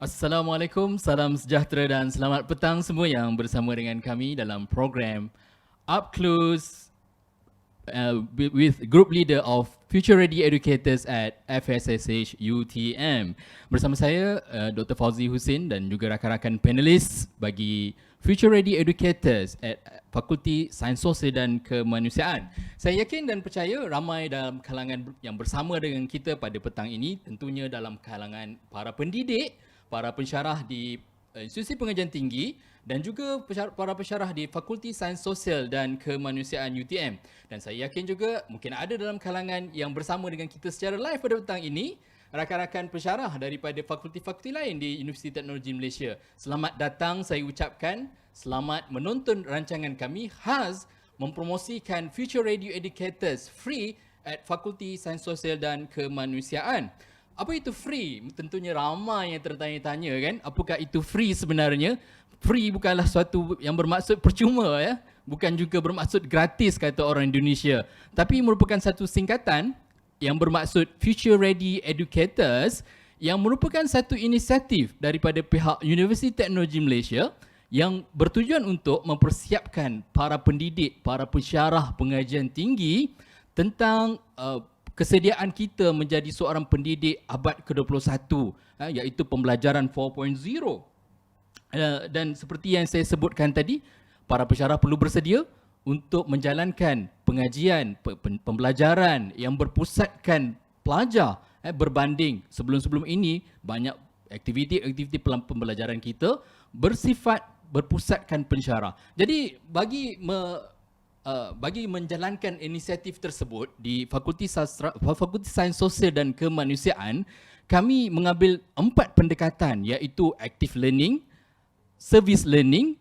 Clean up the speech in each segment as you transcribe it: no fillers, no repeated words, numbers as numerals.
Assalamualaikum, salam sejahtera dan selamat petang semua yang bersama dengan kami dalam program Up Close with Group Leader of Future Ready Educators at FSSH UTM. Bersama saya Dr. Fauzi Husin dan juga rakan-rakan panelis bagi Future Ready Educators at Fakulti Sains Sosial dan Kemanusiaan. Saya yakin dan percaya ramai dalam kalangan yang bersama dengan kita pada petang ini, tentunya dalam kalangan para pendidik, para pensyarah di institusi pengajian tinggi dan juga para pensyarah di Fakulti Sains Sosial dan Kemanusiaan UTM. Dan saya yakin juga mungkin ada dalam kalangan yang bersama dengan kita secara live pada petang ini, rakan-rakan pensyarah daripada fakulti-fakulti lain di Universiti Teknologi Malaysia. Selamat datang, saya ucapkan selamat menonton rancangan kami khas mempromosikan Future Radio Educators free at Fakulti Sains Sosial dan Kemanusiaan. Apa itu free? Tentunya ramai yang tertanya-tanya kan, apakah itu free sebenarnya? Free bukanlah suatu yang bermaksud percuma ya, bukan juga bermaksud gratis kata orang Indonesia, tapi merupakan satu singkatan yang bermaksud Future Ready Educators, yang merupakan satu inisiatif daripada pihak Universiti Teknologi Malaysia yang bertujuan untuk mempersiapkan para pendidik, para pensyarah pengajian tinggi tentang kesediaan kita menjadi seorang pendidik abad ke-21, iaitu pembelajaran 4.0. Dan seperti yang saya sebutkan tadi, para pensyarah perlu bersedia untuk menjalankan pengajian, pembelajaran yang berpusatkan pelajar berbanding sebelum-sebelum ini banyak aktiviti-aktiviti pembelajaran kita bersifat berpusatkan pensyarah. Jadi bagi menjalankan inisiatif tersebut di Fakulti Sains Sosial dan Kemanusiaan, kami mengambil 4 pendekatan, iaitu active learning, service learning,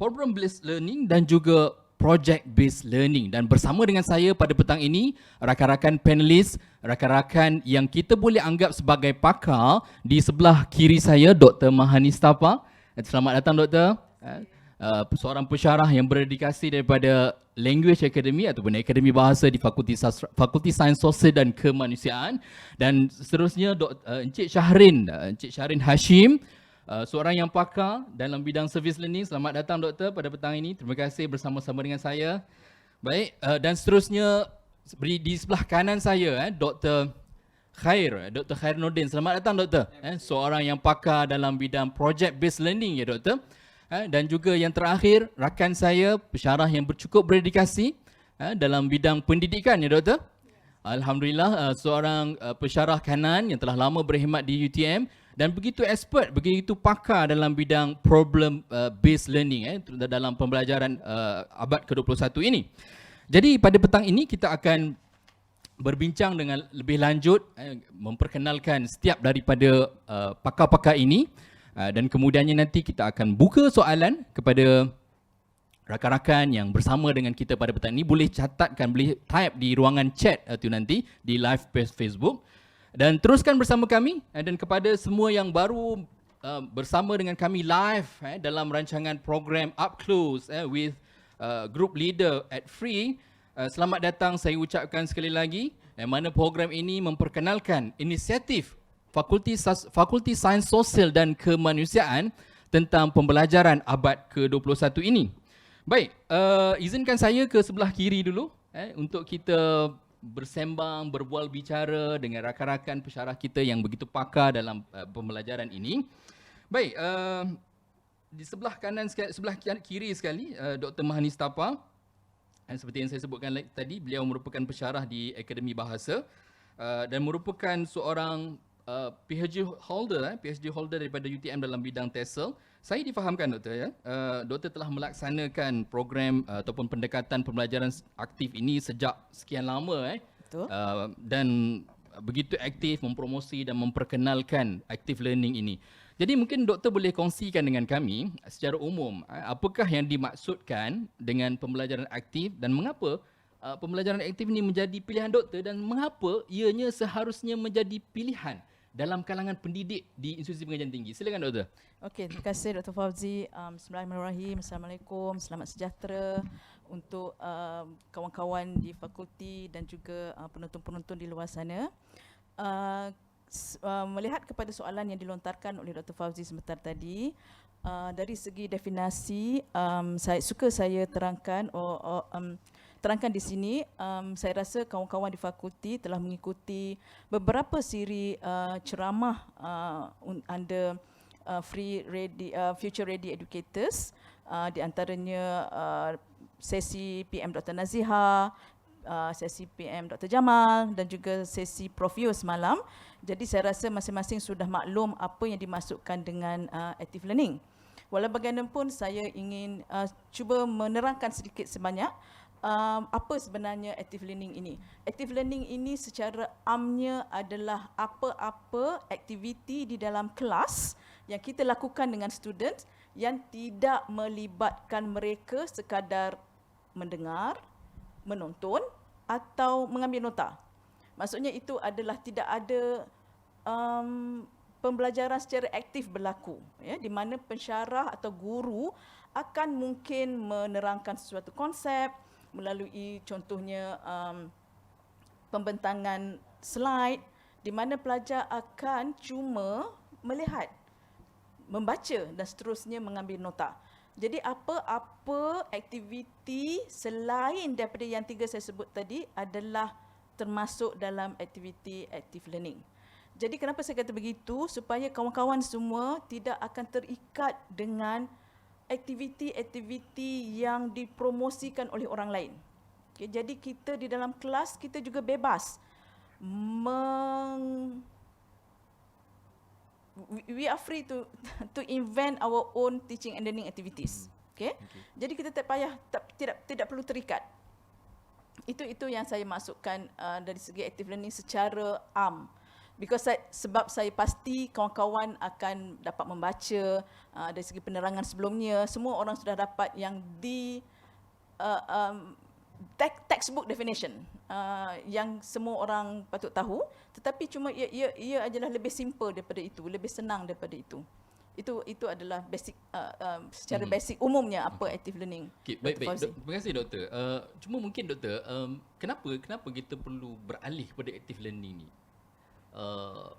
problem based learning dan juga project based learning. Dan bersama dengan saya pada petang ini, rakan-rakan panelis, rakan-rakan yang kita boleh anggap sebagai pakar. Di sebelah kiri saya, Dr. Mahanis Tapa. Selamat datang, Doktor. Seorang pensyarah yang berdedikasi daripada Language Academy ataupun Akademi Bahasa di Fakulti Sains Sosial dan Kemanusiaan. Dan seterusnya Encik Syahrin Hashim, seorang yang pakar dalam bidang service learning. Selamat datang, Doktor, pada petang ini. Terima kasih bersama-sama dengan saya. Baik, dan seterusnya di sebelah kanan saya, Dr. Khair Nordin. Selamat datang, Doktor. Seorang yang pakar dalam bidang project based learning, ya, Doktor. Dan juga yang terakhir, rakan saya, pensyarah yang cukup berdedikasi dalam bidang pendidikan, ya, Doktor. Alhamdulillah, seorang pensyarah kanan yang telah lama berkhidmat di UTM dan begitu expert, begitu pakar dalam bidang problem based learning dalam pembelajaran abad ke-21 ini. Jadi pada petang ini kita akan berbincang dengan lebih lanjut, memperkenalkan setiap daripada pakar-pakar ini. Dan kemudiannya nanti kita akan buka soalan kepada rakan-rakan yang bersama dengan kita pada petang ini. Boleh catatkan, boleh type di ruangan chat itu nanti di live page Facebook. Dan teruskan bersama kami, dan kepada semua yang baru bersama dengan kami live dalam rancangan program Up Close with Group Leader at Free, selamat datang saya ucapkan sekali lagi, yang mana program ini memperkenalkan inisiatif Fakulti Sains Sosial dan Kemanusiaan tentang pembelajaran abad ke-21 ini. Baik, izinkan saya ke sebelah kiri dulu untuk kita bersembang, berbual bicara dengan rakan-rakan pensyarah kita yang begitu pakar dalam pembelajaran ini. Baik, di sebelah kanan, sebelah kiri sekali, Dr. Mahanis Tapa. Seperti yang saya sebutkan tadi, beliau merupakan pensyarah di Akademi Bahasa dan merupakan seorang PhD holder daripada UTM dalam bidang TESOL. Saya difahamkan, Doktor, Doktor telah melaksanakan program ataupun pendekatan pembelajaran aktif ini sejak sekian lama, Betul. Dan begitu aktif mempromosi dan memperkenalkan active learning ini. Jadi mungkin Doktor boleh kongsikan dengan kami secara umum apakah yang dimaksudkan dengan pembelajaran aktif dan mengapa pembelajaran aktif ini menjadi pilihan Doktor dan mengapa ianya seharusnya menjadi pilihan dalam kalangan pendidik di institusi pengajian tinggi. Silakan, Doktor. Okey, terima kasih Dr. Fauzi. Bismillahirrahmanirrahim. Assalamualaikum. Selamat sejahtera untuk kawan-kawan di fakulti dan juga penonton-penonton di luar sana. melihat kepada soalan yang dilontarkan oleh Dr. Fauzi sebentar tadi, dari segi definisi, saya terangkan terangkan di sini. Saya rasa kawan-kawan di fakulti telah mengikuti beberapa siri ceramah under Future Ready Educators, di antaranya sesi PM Dr. Naziha, sesi PM Dr. Jamal dan juga sesi Prof Yus semalam. Jadi saya rasa masing-masing sudah maklum apa yang dimasukkan dengan active learning. Walau bagaimanapun saya ingin cuba menerangkan sedikit sebanyak apa sebenarnya active learning ini. Active learning ini secara amnya adalah apa-apa aktiviti di dalam kelas yang kita lakukan dengan student yang tidak melibatkan mereka sekadar mendengar, menonton atau mengambil nota. Maksudnya itu adalah tidak ada pembelajaran secara aktif berlaku, ya, di mana pensyarah atau guru akan mungkin menerangkan sesuatu konsep melalui contohnya pembentangan slide, di mana pelajar akan cuma melihat, membaca dan seterusnya mengambil nota. Jadi apa-apa aktiviti selain daripada yang 3 saya sebut tadi adalah termasuk dalam aktiviti active learning. Jadi kenapa saya kata begitu? Supaya kawan-kawan semua tidak akan terikat dengan aktiviti-aktiviti yang dipromosikan oleh orang lain. Okay, jadi kita di dalam kelas kita juga bebas we are free to invent our own teaching and learning activities. Okay? Jadi kita tidak perlu terikat. Itu yang saya masukkan dari segi active learning secara am. Sebab saya pasti kawan-kawan akan dapat membaca dari segi penerangan sebelumnya, semua orang sudah dapat yang di textbook definition yang semua orang patut tahu, tetapi cuma ia adalah lebih simple daripada itu, lebih senang daripada itu. Itu adalah basic secara basic umumnya apa active learning. Okay, baik. Terima kasih doktor. Cuma mungkin doktor, kenapa kita perlu beralih kepada active learning ni?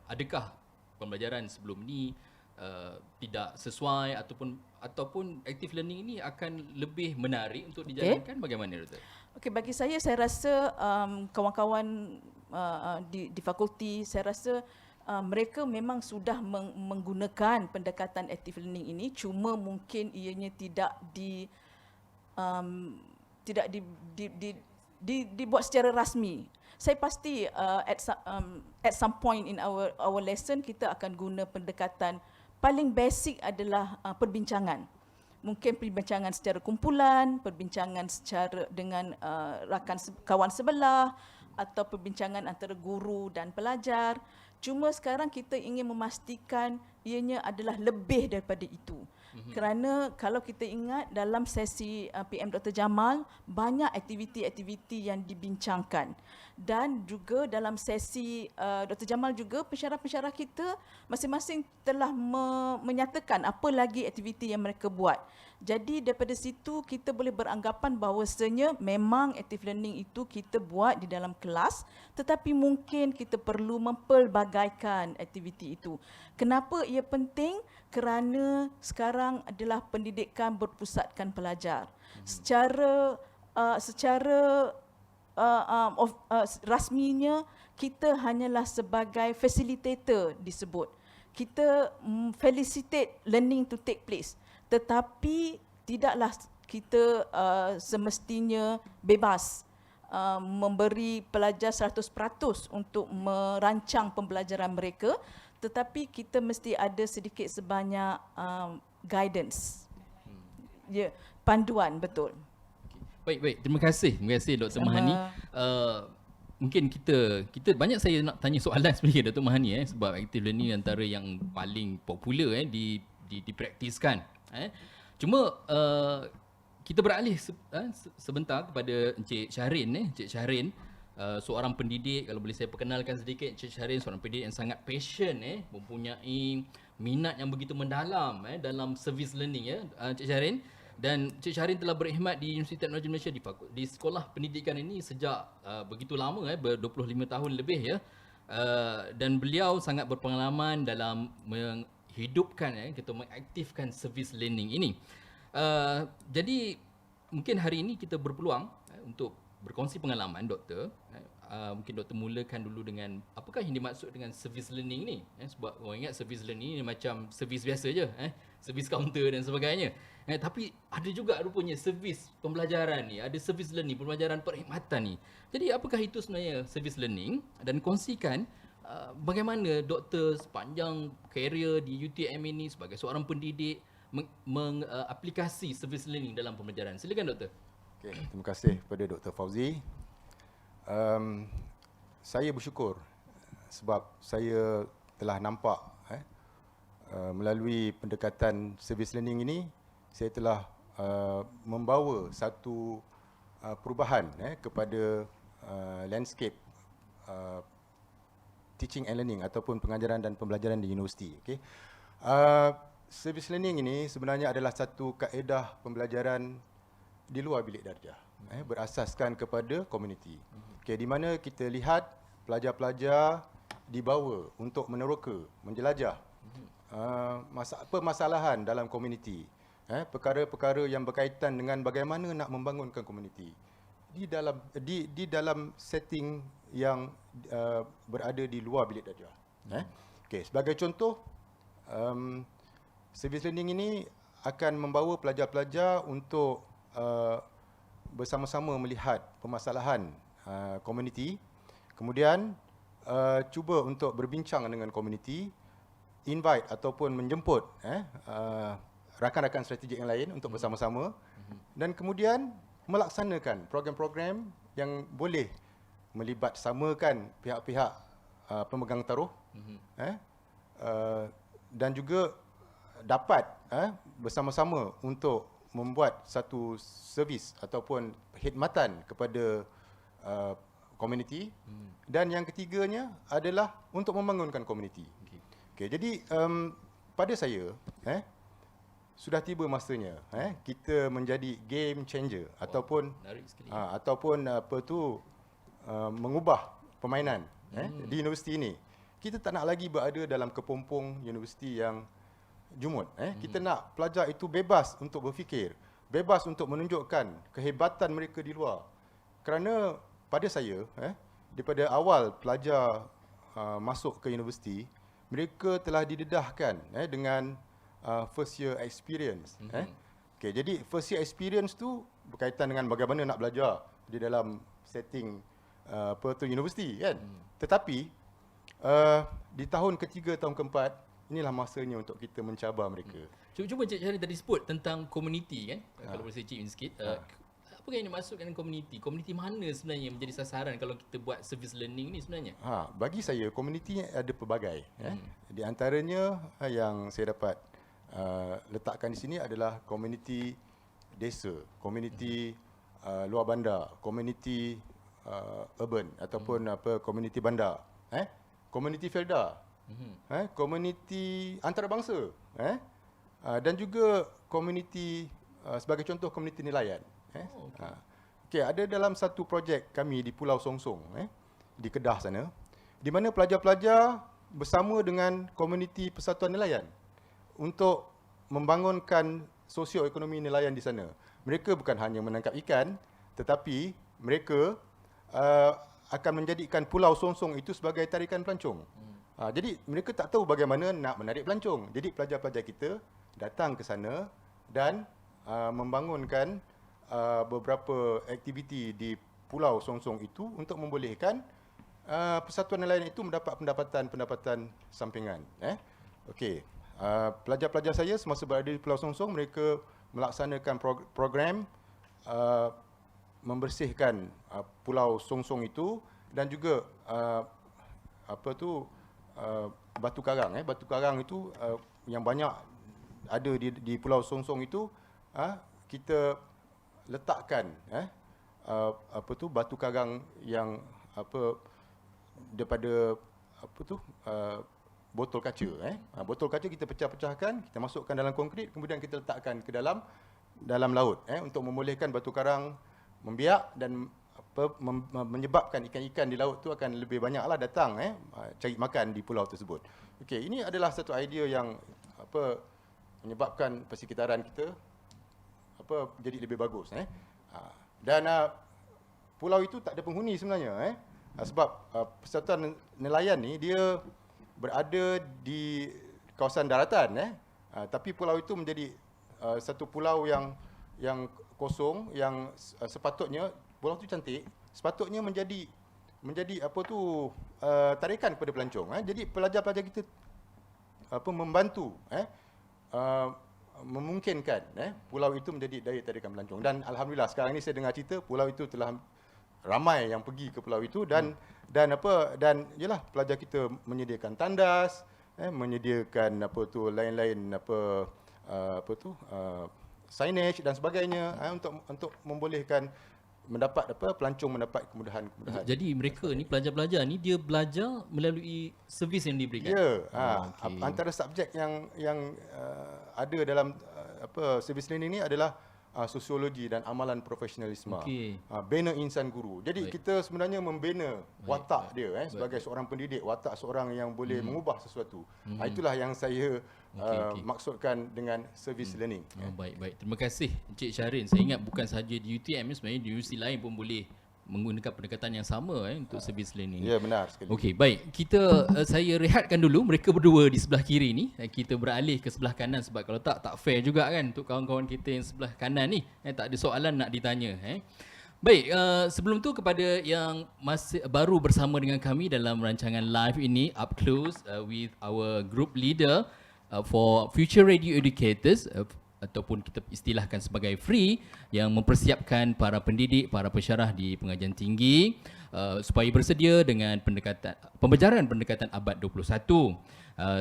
Adakah pembelajaran sebelum ni tidak sesuai ataupun active learning ini akan lebih menarik untuk dijalankan? Bagaimana doktor? Okey, bagi saya rasa kawan-kawan di fakulti, saya rasa mereka memang sudah menggunakan pendekatan active learning ini, cuma mungkin ianya tidak dibuat secara rasmi. Saya pasti at some point in our lesson kita akan guna pendekatan paling basic adalah perbincangan. Mungkin perbincangan secara kumpulan, perbincangan secara dengan kawan sebelah atau perbincangan antara guru dan pelajar. Cuma sekarang kita ingin memastikan ianya adalah lebih daripada itu. Kerana kalau kita ingat dalam sesi PM Dr. Jamal, banyak aktiviti-aktiviti yang dibincangkan. Dan juga dalam sesi Dr. Jamal juga, pensyarah-pensyarah kita masing-masing telah menyatakan apa lagi aktiviti yang mereka buat. Jadi daripada situ kita boleh beranggapan bahawasanya memang active learning itu kita buat di dalam kelas, tetapi mungkin kita perlu mempelbagaikan aktiviti itu. Kenapa ia penting? Kerana sekarang adalah pendidikan berpusatkan pelajar. Secara rasminya kita hanyalah sebagai facilitator disebut. Kita facilitate learning to take place. Tetapi tidaklah kita semestinya bebas memberi pelajar 100% untuk merancang pembelajaran mereka, tetapi kita mesti ada sedikit sebanyak guidance. Ya, panduan, betul. Baik. Terima kasih Dr. Mahani. Mungkin kita banyak saya nak tanya soalan sebenarnya Dr. Mahani sebab active learning antara yang paling popular dipraktiskan. Cuma kita beralih sebentar kepada Encik Shahrin. Encik Shahrin seorang pendidik, kalau boleh saya perkenalkan sedikit, Encik Shahrin seorang pendidik yang sangat passion, mempunyai minat yang begitu mendalam dalam service learning Encik Shahrin. Dan Encik Shahrin telah berkhidmat di Universiti Teknologi Malaysia di sekolah pendidikan ini sejak begitu lama, ber 25 tahun lebih Dan beliau sangat berpengalaman dalam menghidupkan, kita mengaktifkan service learning ini. Jadi mungkin hari ini kita berpeluang untuk berkongsi pengalaman doktor. Mungkin doktor mulakan dulu dengan apakah yang dimaksud dengan service learning ni, sebab orang ingat service learning ni macam servis biasa je, servis kaunter dan sebagainya. Tapi ada juga rupanya servis pembelajaran ni, ada service learning, pembelajaran perkhidmatan ni. Jadi apakah itu sebenarnya service learning, dan kongsikan bagaimana doktor sepanjang karier di UTM ini sebagai seorang pendidik mengaplikasi service learning dalam pembelajaran. Silakan doktor. Okay, terima kasih kepada Dr. Fauzi. Saya bersyukur sebab saya telah nampak melalui pendekatan service learning ini, saya telah membawa satu perubahan kepada landscape teaching and learning ataupun pengajaran dan pembelajaran di universiti. Okay. Service learning ini sebenarnya adalah satu kaedah pembelajaran di luar bilik darjah, berasaskan kepada komuniti. Okay, di mana kita lihat pelajar-pelajar dibawa untuk meneroka, menjelajah permasalahan dalam komuniti, perkara-perkara yang berkaitan dengan bagaimana nak membangunkan komuniti di dalam setting yang berada di luar bilik darjah. Okay, sebagai contoh, service learning ini akan membawa pelajar-pelajar untuk bersama-sama melihat permasalahan komuniti, kemudian cuba untuk berbincang dengan komuniti, invite ataupun menjemput rakan-rakan strategik yang lain untuk bersama-sama, dan kemudian melaksanakan program-program yang boleh melibatsamakan pihak-pihak pemegang taruh, dan juga dapat bersama-sama untuk membuat satu servis ataupun khidmatan kepada komuniti. Dan yang ketiganya adalah untuk membangunkan komuniti. Okay, jadi pada saya sudah tiba masanya kita menjadi game changer, ataupun mengubah permainan di universiti ini. Kita tak nak lagi berada dalam kepompong universiti yang jumut. Kita nak pelajar itu bebas untuk berfikir, bebas untuk menunjukkan kehebatan mereka di luar. Kerana pada saya, daripada awal pelajar masuk ke universiti, mereka telah didedahkan dengan first year experience. Okay, jadi first year experience tu berkaitan dengan bagaimana nak belajar di dalam setting universiti, kan. Tetapi di tahun ketiga, tahun keempat, inilah masanya untuk kita mencabar mereka. Cuba Cik Syahri tadi sebut tentang komuniti, kan? Kalau boleh saya cik sikit. Apa yang dimaksudkan dengan komuniti? Komuniti mana sebenarnya menjadi sasaran kalau kita buat service learning ni sebenarnya? Bagi saya, komuniti ada pelbagai. Di antaranya yang saya dapat letakkan di sini adalah komuniti desa, komuniti luar bandar, komuniti urban ataupun komuniti bandar, komuniti Felda, komuniti antarabangsa, dan juga komuniti sebagai contoh komuniti nelayan. Okay, ada dalam satu projek kami di Pulau Songsong, di Kedah sana, di mana pelajar-pelajar bersama dengan komuniti persatuan nelayan untuk membangunkan sosioekonomi nelayan di sana. Mereka bukan hanya menangkap ikan, tetapi mereka akan menjadikan Pulau Songsong itu sebagai tarikan pelancong. Jadi mereka tak tahu bagaimana nak menarik pelancong. Jadi pelajar-pelajar kita datang ke sana dan membangunkan beberapa aktiviti di Pulau Songsong itu untuk membolehkan persatuan nelayan itu mendapat pendapatan sampingan. Okey, pelajar-pelajar saya semasa berada di Pulau Songsong, mereka melaksanakan program membersihkan Pulau Songsong itu, dan juga batu karang. Batu karang itu yang banyak ada di Pulau Songsong itu, kita letakkan batu karang yang daripada botol kaca. Botol kaca kita pecah-pecahkan, kita masukkan dalam konkrit, kemudian kita letakkan ke dalam laut, untuk membolehkan batu karang membiak dan menyebabkan ikan-ikan di laut tu akan lebih banyaklah datang cari makan di pulau tersebut. Okey, ini adalah satu idea yang menyebabkan persekitaran kita jadi lebih bagus dan pulau itu tak ada penghuni sebenarnya sebab persatuan nelayan ni dia berada di kawasan daratan tapi pulau itu menjadi satu pulau yang kosong yang sepatutnya pulau itu cantik, sepatutnya menjadi tarikan kepada pelancong. Jadi pelajar-pelajar kita membantu memungkinkan pulau itu menjadi daya tarikan pelancong. Dan alhamdulillah sekarang ini saya dengar cerita pulau itu telah ramai yang pergi ke pulau itu dan yalah pelajar kita menyediakan tandas, menyediakan lain-lain signage dan sebagainya untuk membolehkan pelancong mendapat kemudahan-kemudahan. Jadi mereka ni pelajar-pelajar ni dia belajar melalui servis yang diberikan. Ya, okey. antara subjek yang ada dalam service learning ni adalah sosiologi dan amalan profesionalisme. Okey. Bina insan guru. Jadi kita sebenarnya membina watak dia sebagai seorang pendidik, watak seorang yang boleh mengubah sesuatu. Itulah yang saya maksudkan dengan service learning. Baik. Terima kasih Encik Syarin. Saya ingat bukan sahaja di UTM, sebenarnya di universiti lain pun boleh menggunakan pendekatan yang sama untuk service learning. Ya, benar sekali. Okey, baik. Saya rehatkan dulu mereka berdua di sebelah kiri ni. Kita beralih ke sebelah kanan sebab kalau tak fair juga kan untuk kawan-kawan kita yang sebelah kanan ni. Tak ada soalan nak ditanya. Baik, sebelum tu kepada yang masih baru bersama dengan kami dalam rancangan live ini, Up Close with our group leader for future radio educators, ataupun kita istilahkan sebagai free, yang mempersiapkan para pendidik, para pensyarah di pengajian tinggi supaya bersedia dengan pembelajaran pendekatan abad 21.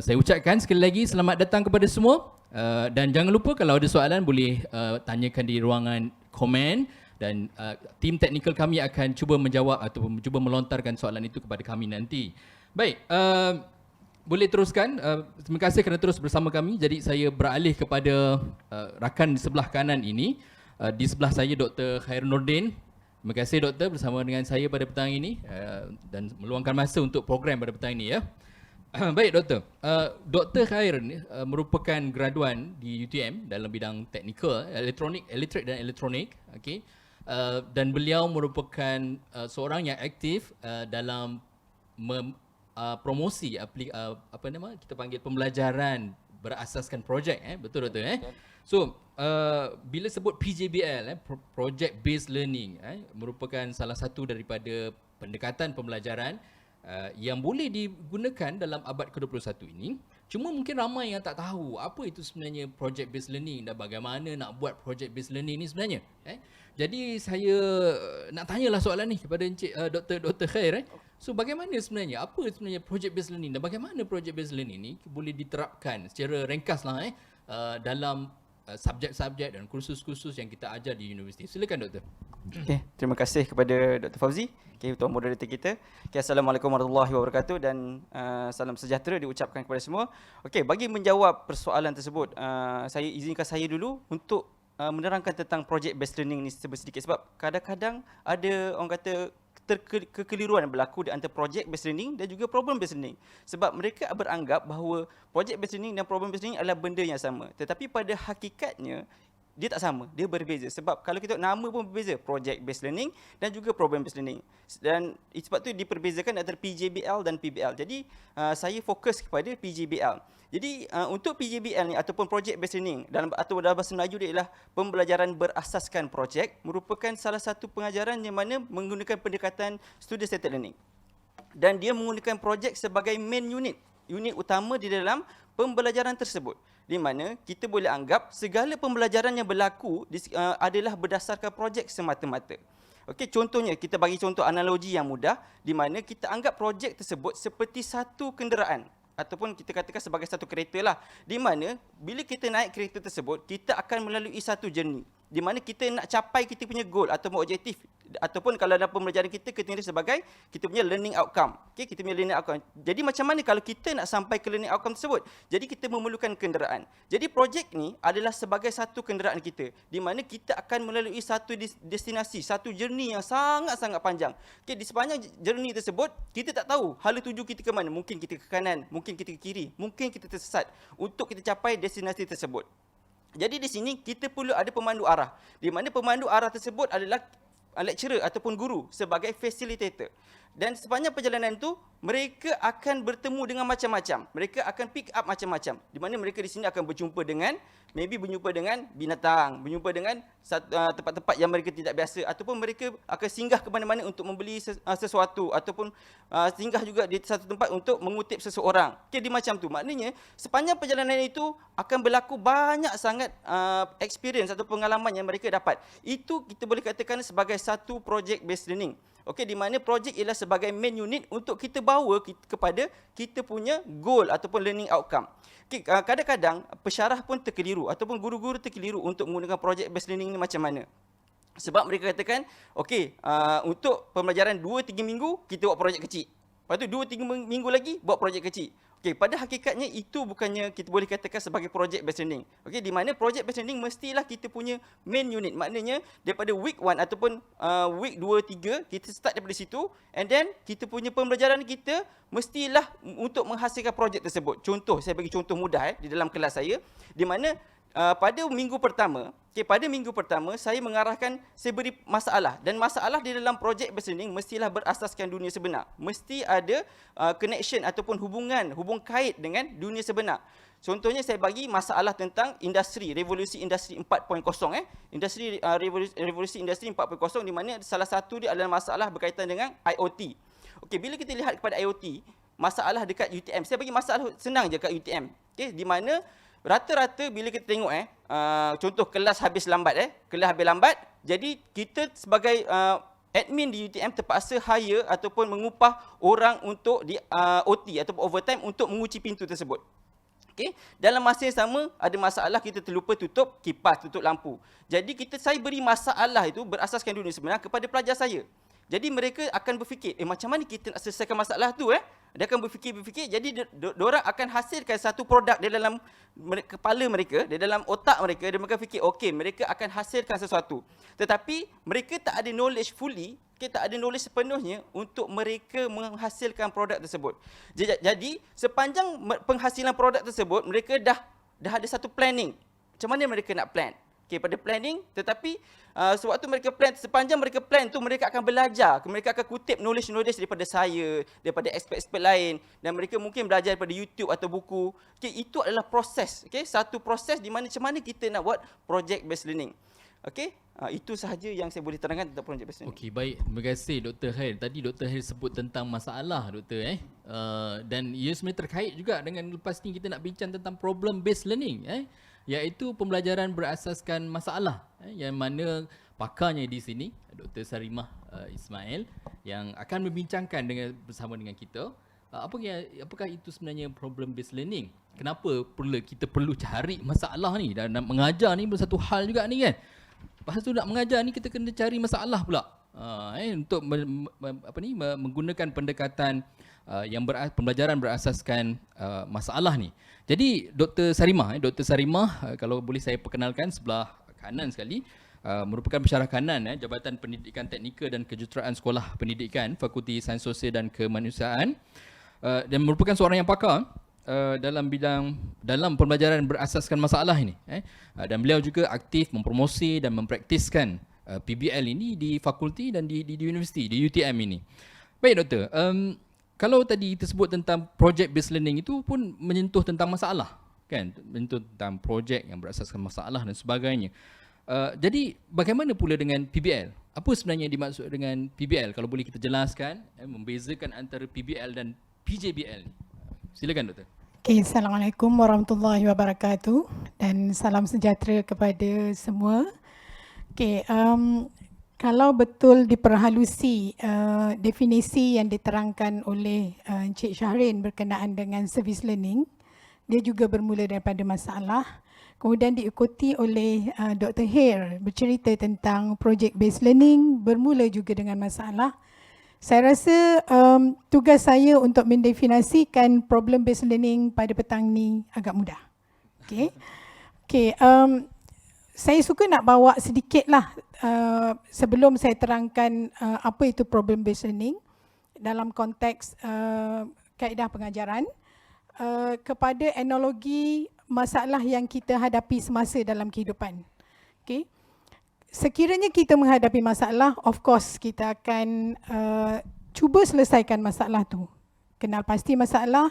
Saya ucapkan sekali lagi selamat datang kepada semua dan jangan lupa kalau ada soalan boleh tanyakan di ruangan komen dan tim teknikal kami akan cuba menjawab ataupun cuba melontarkan soalan itu kepada kami nanti. Baik, boleh teruskan. Terima kasih kerana terus bersama kami. Jadi saya beralih kepada rakan di sebelah kanan ini. Di sebelah saya Dr. Khairul Nordin. Terima kasih Doktor bersama dengan saya pada petang ini dan meluangkan masa untuk program pada petang ini ya. Baik Doktor. Dr. Khair ni merupakan graduan di UTM dalam bidang teknikal, elektrik dan elektronik. Okay. Dan beliau merupakan seorang yang aktif dalam promosi kita panggil pembelajaran berasaskan projek betul Doktor So bila sebut PJBL project based learning merupakan salah satu daripada pendekatan pembelajaran yang boleh digunakan dalam abad ke-21 ini. Cuma mungkin ramai yang tak tahu apa itu sebenarnya project based learning dan bagaimana nak buat project based learning ni sebenarnya. Jadi saya nak tanyalah soalan ni kepada Encik Dr. Khair. So bagaimana sebenarnya, apa sebenarnya project based learning dan bagaimana project based learning ni boleh diterapkan secara ringkaslah dalam subjek-subjek dan kursus-kursus yang kita ajar di universiti. Silakan Doktor. Okay, terima kasih kepada Dr. Fauzi, tuan moderator kita. Assalamualaikum warahmatullahi wabarakatuh dan salam sejahtera diucapkan kepada semua. Okey, bagi menjawab persoalan tersebut, saya izinkan saya dulu untuk menerangkan tentang project based learning ni sedikit sebab kadang-kadang ada orang kata kekeliruan yang berlaku di antara project based learning dan juga problem based learning. Sebab mereka beranggap bahawa project based learning dan problem based learning adalah benda yang sama. Tetapi pada hakikatnya dia tak sama, dia berbeza. Sebab kalau kita nama pun berbeza, project based learning dan juga problem based learning. Dan sebab tu diperbezakan antara PJBL dan PBL. Jadi saya fokus kepada PJBL. Jadi untuk PJBL ni ataupun project based learning dalam bahasa Melayu dia adalah pembelajaran berasaskan projek, merupakan salah satu pengajaran yang mana menggunakan pendekatan student centered learning. Dan dia menggunakan projek sebagai main unit utama di dalam pembelajaran tersebut. Di mana kita boleh anggap segala pembelajaran yang berlaku adalah berdasarkan projek semata-mata. Okey, contohnya kita bagi contoh analogi yang mudah di mana kita anggap projek tersebut seperti satu kenderaan ataupun kita katakan sebagai satu kereta lah, di mana bila kita naik kereta tersebut kita akan melalui satu journey di mana kita nak capai kita punya goal atau objektif ataupun kalau dalam pembelajaran kita nilai sebagai kita punya learning outcome. Okey, kita punya learning outcome. Jadi macam mana kalau kita nak sampai ke learning outcome tersebut? Jadi kita memerlukan kenderaan. Jadi projek ni adalah sebagai satu kenderaan kita di mana kita akan melalui satu destinasi, satu journey yang sangat-sangat panjang. Okey, di sepanjang journey tersebut kita tak tahu hala tuju kita ke mana. Mungkin kita ke kanan, mungkin kita ke kiri, mungkin kita tersesat untuk kita capai destinasi tersebut. Jadi di sini kita perlu ada pemandu arah. Di mana pemandu arah tersebut adalah lecturer ataupun guru sebagai facilitator. Dan sepanjang perjalanan itu mereka akan bertemu dengan macam-macam. Mereka akan pick up macam-macam. Di mana mereka di sini akan berjumpa dengan binatang, berjumpa dengan tempat-tempat yang mereka tidak biasa, ataupun mereka akan singgah ke mana-mana untuk membeli sesuatu, ataupun singgah juga di satu tempat untuk mengutip seseorang. Okey, di macam tu. Maknanya sepanjang perjalanan itu akan berlaku banyak sangat experience atau pengalaman yang mereka dapat. Itu kita boleh katakan sebagai satu project based learning. Okey, di mana projek ialah sebagai main unit untuk kita bawa kepada kita punya goal ataupun learning outcome. Okay, kadang-kadang pesyarah pun terkeliru ataupun guru-guru terkeliru untuk menggunakan project based learning ni macam mana. Sebab mereka katakan, okey, untuk pembelajaran 2-3 minggu kita buat projek kecil. Lepas tu 2-3 minggu lagi buat projek kecil. Okey, pada hakikatnya itu bukannya kita boleh katakan sebagai project based learning. Okey, di mana project based learning mestilah kita punya main unit. Maknanya daripada week 1 ataupun week 2, 3 kita start daripada situ, and then kita punya pembelajaran kita mestilah untuk menghasilkan projek tersebut. Contoh, saya bagi contoh mudah di dalam kelas saya, di mana pada minggu pertama, saya mengarahkan, saya beri masalah, dan masalah di dalam projek based learning mestilah berasaskan dunia sebenar. Mesti ada connection ataupun hubung kait dengan dunia sebenar. Contohnya saya bagi masalah tentang revolusi industri 4.0 revolusi industri 4.0, di mana salah satu dia adalah masalah berkaitan dengan IoT. Okey, bila kita lihat kepada IoT, masalah dekat UTM, saya bagi masalah senang je kat UTM. Okey, di mana rata-rata bila kita tengok contoh kelas habis lambat jadi kita sebagai admin di UTM terpaksa hire ataupun mengupah orang untuk di OT ataupun overtime untuk mengunci pintu tersebut. Okey, dalam masa yang sama ada masalah kita terlupa tutup kipas, tutup lampu. Jadi saya beri masalah itu berasaskan dunia sebenar kepada pelajar saya. Jadi mereka akan berfikir, macam mana kita nak selesaikan masalah tu Dia akan berfikir, jadi diorang akan hasilkan satu produk di dalam kepala mereka, di dalam otak mereka, dan mereka fikir, okey, mereka akan hasilkan sesuatu. Tetapi mereka tak ada knowledge fully, tak ada knowledge sepenuhnya untuk mereka menghasilkan produk tersebut. Jadi sepanjang penghasilan produk tersebut, mereka dah ada satu planning. Macam mana mereka nak plan? Okey, pada planning, tetapi sewaktu mereka plan, sepanjang mereka plan tu mereka akan belajar, mereka akan kutip knowledge daripada saya, daripada expert-expert lain, dan mereka mungkin belajar daripada YouTube atau buku. Okey, itu adalah proses, satu proses di mana macam mana kita nak buat project based learning. Okey, itu sahaja yang saya boleh terangkan tentang project based learning. Okey, baik. Terima kasih Dr. Khair. Tadi Dr. Khair sebut tentang masalah, Dr. Dan ia sebenarnya terkait juga dengan lepas ni kita nak bincang tentang problem based learning, iaitu pembelajaran berasaskan masalah, yang mana pakarnya di sini Dr. Sarimah Ismail yang akan membincangkan bersama dengan kita apakah itu sebenarnya problem based learning. Kenapa kita perlu cari masalah ni, dan nak mengajar ni satu hal juga ni kan. Lepas tu nak mengajar ni kita kena cari masalah pula. Untuk menggunakan pendekatan yang pembelajaran berasaskan masalah ni. Jadi Dr. Sarimah, kalau boleh saya perkenalkan sebelah kanan sekali, merupakan pensyarah kanan Jabatan Pendidikan Teknikal dan Kejuruteraan Sekolah Pendidikan, Fakulti Sains Sosial dan Kemanusiaan, dan merupakan seorang yang pakar dalam pembelajaran berasaskan masalah ini. Dan beliau juga aktif mempromosi dan mempraktiskan PBL ini di fakulti dan di universiti, di UTM ini. Baik Doktor, kalau tadi tersebut tentang project based learning itu pun menyentuh tentang masalah, kan? Menyentuh tentang projek yang berasaskan masalah dan sebagainya. Jadi bagaimana pula dengan PBL? Apa sebenarnya yang dimaksud dengan PBL? Kalau boleh kita jelaskan, membezakan antara PBL dan PJBL. Silakan Doktor. Okay, Assalamualaikum warahmatullahi wabarakatuh dan salam sejahtera kepada semua. Okay, kalau betul diperhalusi definisi yang diterangkan oleh Encik Syahrin berkenaan dengan service learning, dia juga bermula daripada masalah. Kemudian diikuti oleh Dr. Hair bercerita tentang project based learning, bermula juga dengan masalah. Saya rasa tugas saya untuk mendefinisikan problem based learning pada petang ni agak mudah. Okay, saya suka nak bawa sedikitlah sebelum saya terangkan apa itu problem based learning dalam konteks kaedah pengajaran kepada analogi masalah yang kita hadapi semasa dalam kehidupan. Okay. Sekiranya kita menghadapi masalah, of course kita akan cuba selesaikan masalah tu. Kenal pasti masalah,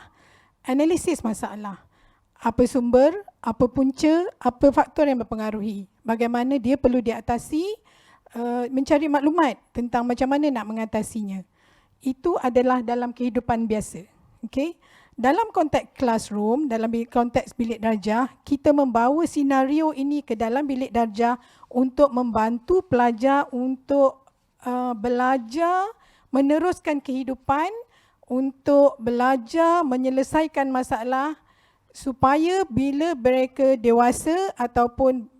analisis masalah. Apa sumber, apa punca, apa faktor yang mempengaruhi. Bagaimana dia perlu diatasi, mencari maklumat tentang macam mana nak mengatasinya. Itu adalah dalam kehidupan biasa. Okay. Dalam konteks classroom, dalam konteks bilik darjah, kita membawa senario ini ke dalam bilik darjah untuk membantu pelajar untuk belajar, meneruskan kehidupan, untuk belajar menyelesaikan masalah supaya bila mereka dewasa ataupun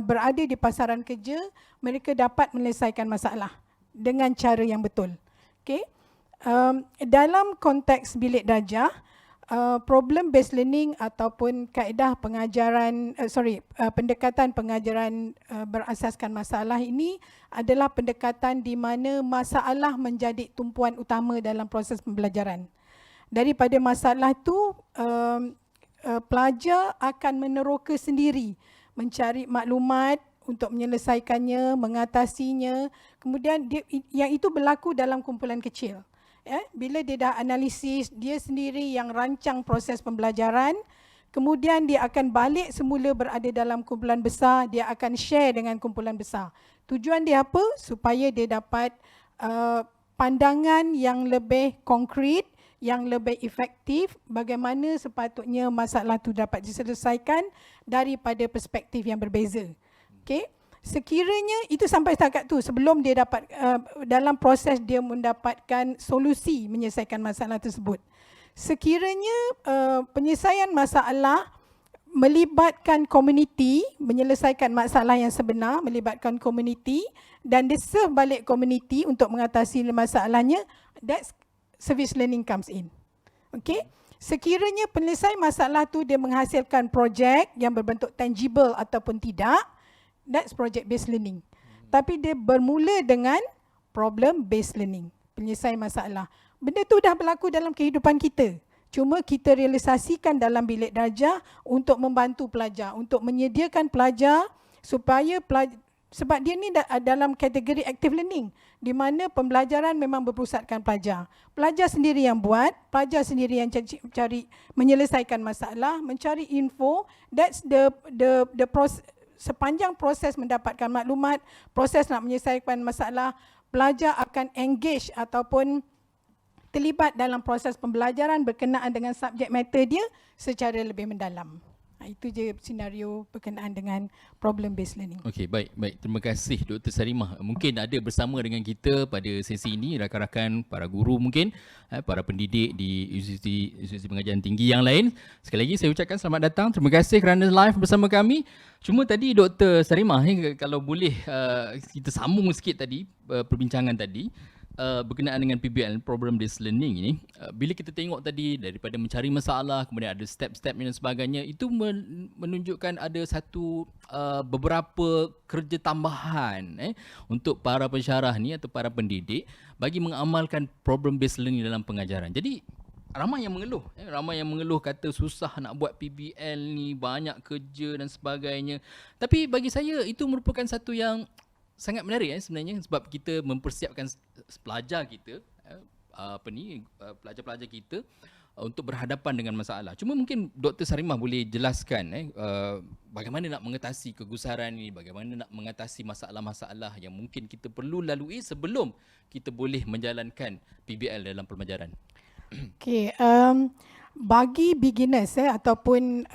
berada di pasaran kerja, mereka dapat menyelesaikan masalah dengan cara yang betul. Okay. Dalam konteks bilik darjah, problem based learning ataupun kaedah pengajaran pendekatan pengajaran berasaskan masalah ini adalah pendekatan di mana masalah menjadi tumpuan utama dalam proses pembelajaran. Daripada masalah itu pelajar akan meneroka sendiri mencari maklumat untuk menyelesaikannya, mengatasinya. Kemudian yang itu berlaku dalam kumpulan kecil. Bila dia dah analisis, dia sendiri yang rancang proses pembelajaran, kemudian dia akan balik semula berada dalam kumpulan besar, dia akan share dengan kumpulan besar. Tujuan dia apa? Supaya dia dapat pandangan yang lebih konkret, yang lebih efektif, bagaimana sepatutnya masalah itu dapat diselesaikan daripada perspektif yang berbeza. Okay? Sekiranya itu sampai setakat tu, sebelum dia dapat dalam proses dia mendapatkan solusi menyelesaikan masalah tersebut. Sekiranya penyelesaian masalah melibatkan komuniti, menyelesaikan masalah yang sebenar, melibatkan komuniti dan deserve balik komuniti untuk mengatasi masalahnya, that's service learning comes in. Okay? Sekiranya penyelesaian masalah tu dia menghasilkan projek yang berbentuk tangible ataupun tidak, that's project based learning. Tapi dia bermula dengan problem based learning, penyelesaian masalah. Benda tu dah berlaku dalam kehidupan kita. Cuma kita realisasikan dalam bilik darjah untuk membantu pelajar, untuk menyediakan pelajar supaya sebab dia ni dalam kategori active learning di mana pembelajaran memang berpusatkan pelajar. Pelajar sendiri yang buat, pelajar sendiri yang cari menyelesaikan masalah, mencari info. That's the process. Sepanjang proses mendapatkan maklumat, proses nak menyelesaikan masalah, pelajar akan engage ataupun terlibat dalam proses pembelajaran berkenaan dengan subjek matter dia secara lebih mendalam. Itu je senario berkenaan dengan problem based learning. Okey, baik. Terima kasih Dr. Sarimah. Mungkin ada bersama dengan kita pada sesi ini rakan-rakan para guru mungkin, para pendidik di institusi pengajaran tinggi yang lain. Sekali lagi saya ucapkan selamat datang. Terima kasih kerana live bersama kami. Cuma tadi Dr. Sarimah kalau boleh kita sambung sikit tadi perbincangan tadi berkenaan dengan PBL, problem based learning ini, bila kita tengok tadi daripada mencari masalah, kemudian ada step-step dan sebagainya, itu menunjukkan ada satu beberapa kerja tambahan untuk para pensyarah ni atau para pendidik bagi mengamalkan problem based learning dalam pengajaran. Jadi ramai yang mengeluh kata susah nak buat PBL ni, banyak kerja dan sebagainya. Tapi bagi saya itu merupakan satu yang sangat menarik sebenarnya, sebab kita mempersiapkan pelajar kita, pelajar-pelajar kita untuk berhadapan dengan masalah. Cuma mungkin Dr. Sarimah boleh jelaskan bagaimana nak mengatasi kegusaran ini, bagaimana nak mengatasi masalah-masalah yang mungkin kita perlu lalui sebelum kita boleh menjalankan PBL dalam pembelajaran. Okay, bagi beginners ataupun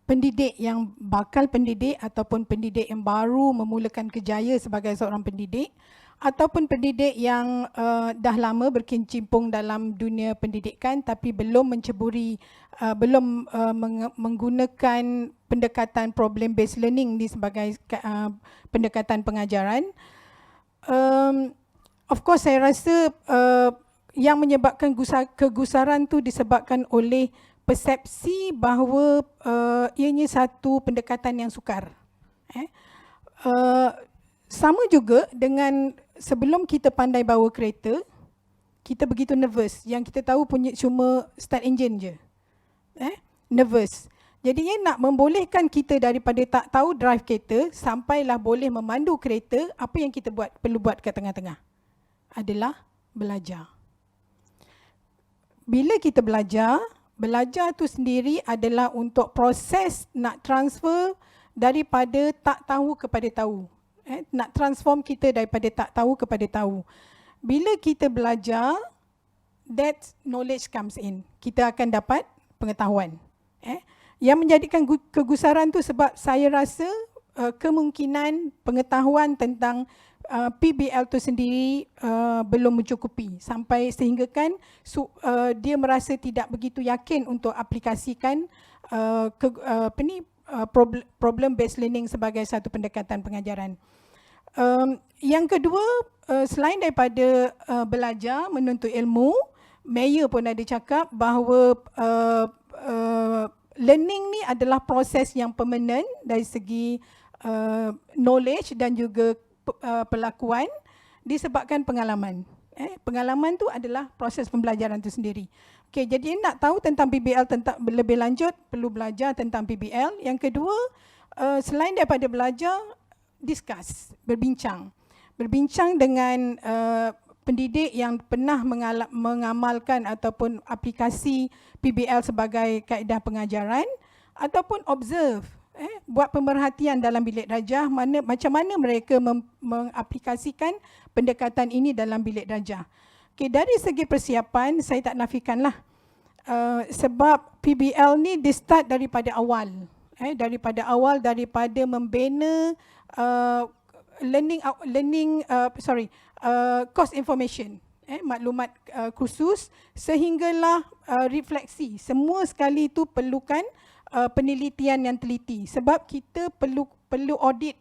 pendidik yang bakal pendidik ataupun pendidik yang baru memulakan kerjaya sebagai seorang pendidik, ataupun pendidik yang dah lama berkecimpung dalam dunia pendidikan tapi belum menceburi, menggunakan pendekatan problem based learning di sebagai pendekatan pengajaran. Of course saya rasa yang menyebabkan kegusaran tu disebabkan oleh persepsi bahawa ianya satu pendekatan yang sukar. Sama juga dengan sebelum kita pandai bawa kereta, kita begitu nervous. Yang kita tahu punya cuma start engine je. Nervous. Jadi ia nak membolehkan kita daripada tak tahu drive kereta sampailah boleh memandu kereta, apa yang kita perlu buat kat tengah-tengah? Adalah belajar. Bila kita belajar tu sendiri adalah untuk proses nak transfer daripada tak tahu kepada tahu. Nak transform kita daripada tak tahu kepada tahu. Bila kita belajar, that knowledge comes in. Kita akan dapat pengetahuan. Yang menjadikan kegusaran tu sebab saya rasa kemungkinan pengetahuan tentang PBL tu sendiri belum mencukupi sampai sehinggakan dia merasa tidak begitu yakin untuk aplikasikan problem based learning sebagai satu pendekatan pengajaran. Yang kedua, selain daripada belajar menuntut ilmu, Mayer pun ada cakap bahawa learning ni adalah proses yang permanent dari segi knowledge dan juga pelakuan disebabkan pengalaman. Pengalaman tu adalah proses pembelajaran tu sendiri. Okey, jadi nak tahu tentang PBL tentang lebih lanjut perlu belajar tentang PBL. Yang kedua, selain daripada belajar, discuss, berbincang dengan pendidik yang pernah mengamalkan ataupun aplikasi PBL sebagai kaedah pengajaran ataupun observe. Buat pemerhatian dalam bilik darjah macam mana mereka mengaplikasikan pendekatan ini dalam bilik darjah. Okay, dari segi persiapan saya tak nafikanlah sebab PBL ni dia start daripada awal. Daripada membina course information, maklumat khusus sehinggalah refleksi. Semua sekali itu perlukan penelitian yang teliti sebab kita perlu audit.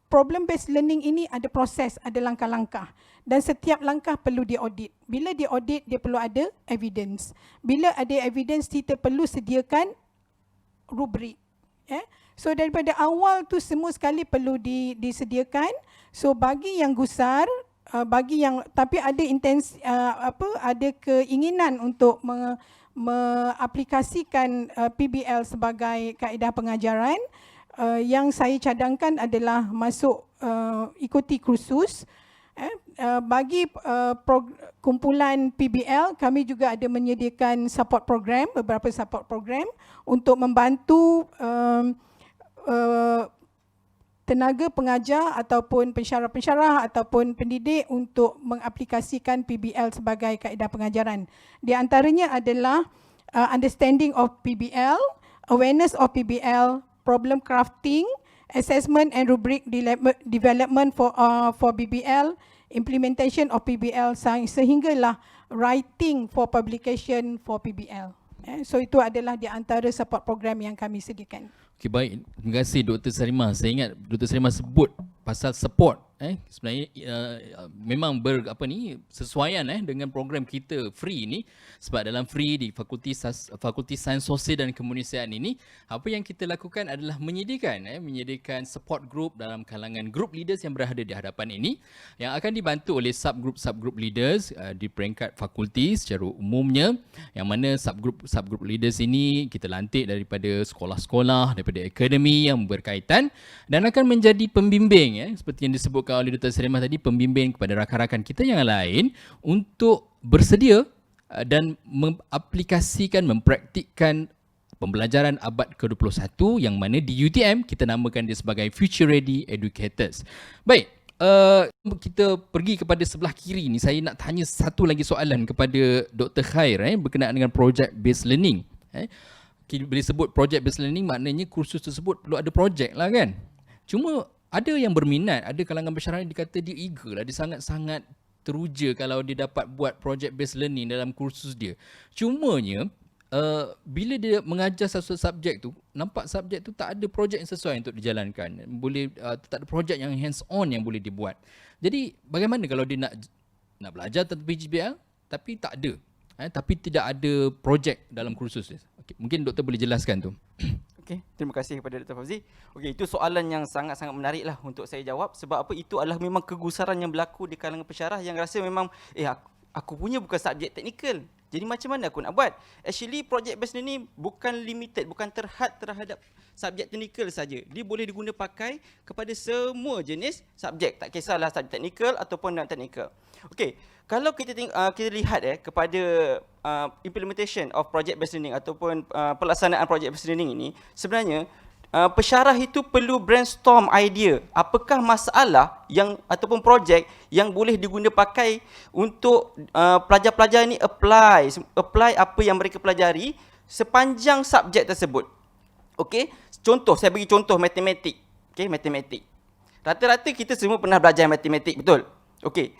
Problem based learning ini ada proses, ada langkah-langkah dan setiap langkah perlu diaudit. Bila diaudit dia perlu ada evidence. Bila ada evidence kita perlu sediakan rubrik. So daripada awal tu semua sekali perlu disediakan. So bagi yang gusar, tapi ada ada keinginan untuk mengaplikasikan PBL sebagai kaedah pengajaran, yang saya cadangkan adalah ikuti kursus. Bagi kumpulan PBL, kami juga ada menyediakan support program, beberapa support program untuk membantu tenaga pengajar ataupun pensyarah ataupun pendidik untuk mengaplikasikan PBL sebagai kaedah pengajaran. Di antaranya adalah understanding of PBL, awareness of PBL, problem crafting, assessment and rubric development for PBL, implementation of PBL sehinggalah writing for publication for PBL. So itu adalah di antara support program yang kami sediakan. Okey, baik. Terima kasih Dr. Sarimah. Saya ingat Dr. Sarimah sebut pasal support. Sebenarnya memang sesuaian dengan program kita free ni, sebab dalam free di Fakulti Sains Sosial dan Kemanusiaan ini, apa yang kita lakukan adalah menyediakan support group dalam kalangan group leaders yang berada di hadapan ini, yang akan dibantu oleh subgroup leaders di peringkat fakulti secara umumnya, yang mana subgroup leaders ini kita lantik daripada sekolah-sekolah, daripada akademi yang berkaitan dan akan menjadi pembimbing, seperti yang disebutkan oleh Dr. Sarimah tadi, pembimbing kepada rakan-rakan kita yang lain untuk bersedia dan mengaplikasikan, mempraktikkan pembelajaran abad ke-21 yang mana di UTM kita namakan dia sebagai Future Ready Educators. Baik, kita pergi kepada sebelah kiri ni. Saya nak tanya satu lagi soalan kepada Dr. Khair berkenaan dengan project based learning. Bila sebut project based learning, maknanya kursus tersebut perlu ada projek lah kan. Cuma ada yang berminat, ada kalangan masyarakat yang dikata dia eager lah, dia sangat-sangat teruja kalau dia dapat buat project based learning dalam kursus dia. Cumanya bila dia mengajar satu subjek tu, nampak subjek tu tak ada projek yang sesuai untuk dijalankan. Boleh tak ada projek yang hands on yang boleh dibuat. Jadi bagaimana kalau dia nak belajar tentang PGBL tapi tak ada, tapi tidak ada projek dalam kursus dia. Okay, mungkin doktor boleh jelaskan tu. Okey, terima kasih kepada Dr. Fauzi. Okey, itu soalan yang sangat-sangat menarik lah untuk saya jawab. Sebab apa? Itu adalah memang kegusaran yang berlaku di kalangan pensyarah yang rasa memang, aku punya bukan subjek teknikal. Jadi macam mana aku nak buat? Actually, project based learning bukan limited, bukan terhad terhadap subjek teknikal saja. Dia boleh diguna pakai kepada semua jenis subjek. Tak kisahlah subjek teknikal ataupun non teknikal. Okey, kalau kita lihat kepada implementation of project based learning ataupun pelaksanaan project based learning ini, sebenarnya pensyarah itu perlu brainstorm idea apakah masalah yang ataupun projek yang boleh diguna pakai untuk pelajar-pelajar ini apply apa yang mereka pelajari sepanjang subjek tersebut. Okey, contoh, saya bagi contoh matematik. Okey, matematik. Rata-rata kita semua pernah belajar matematik, betul? Okey.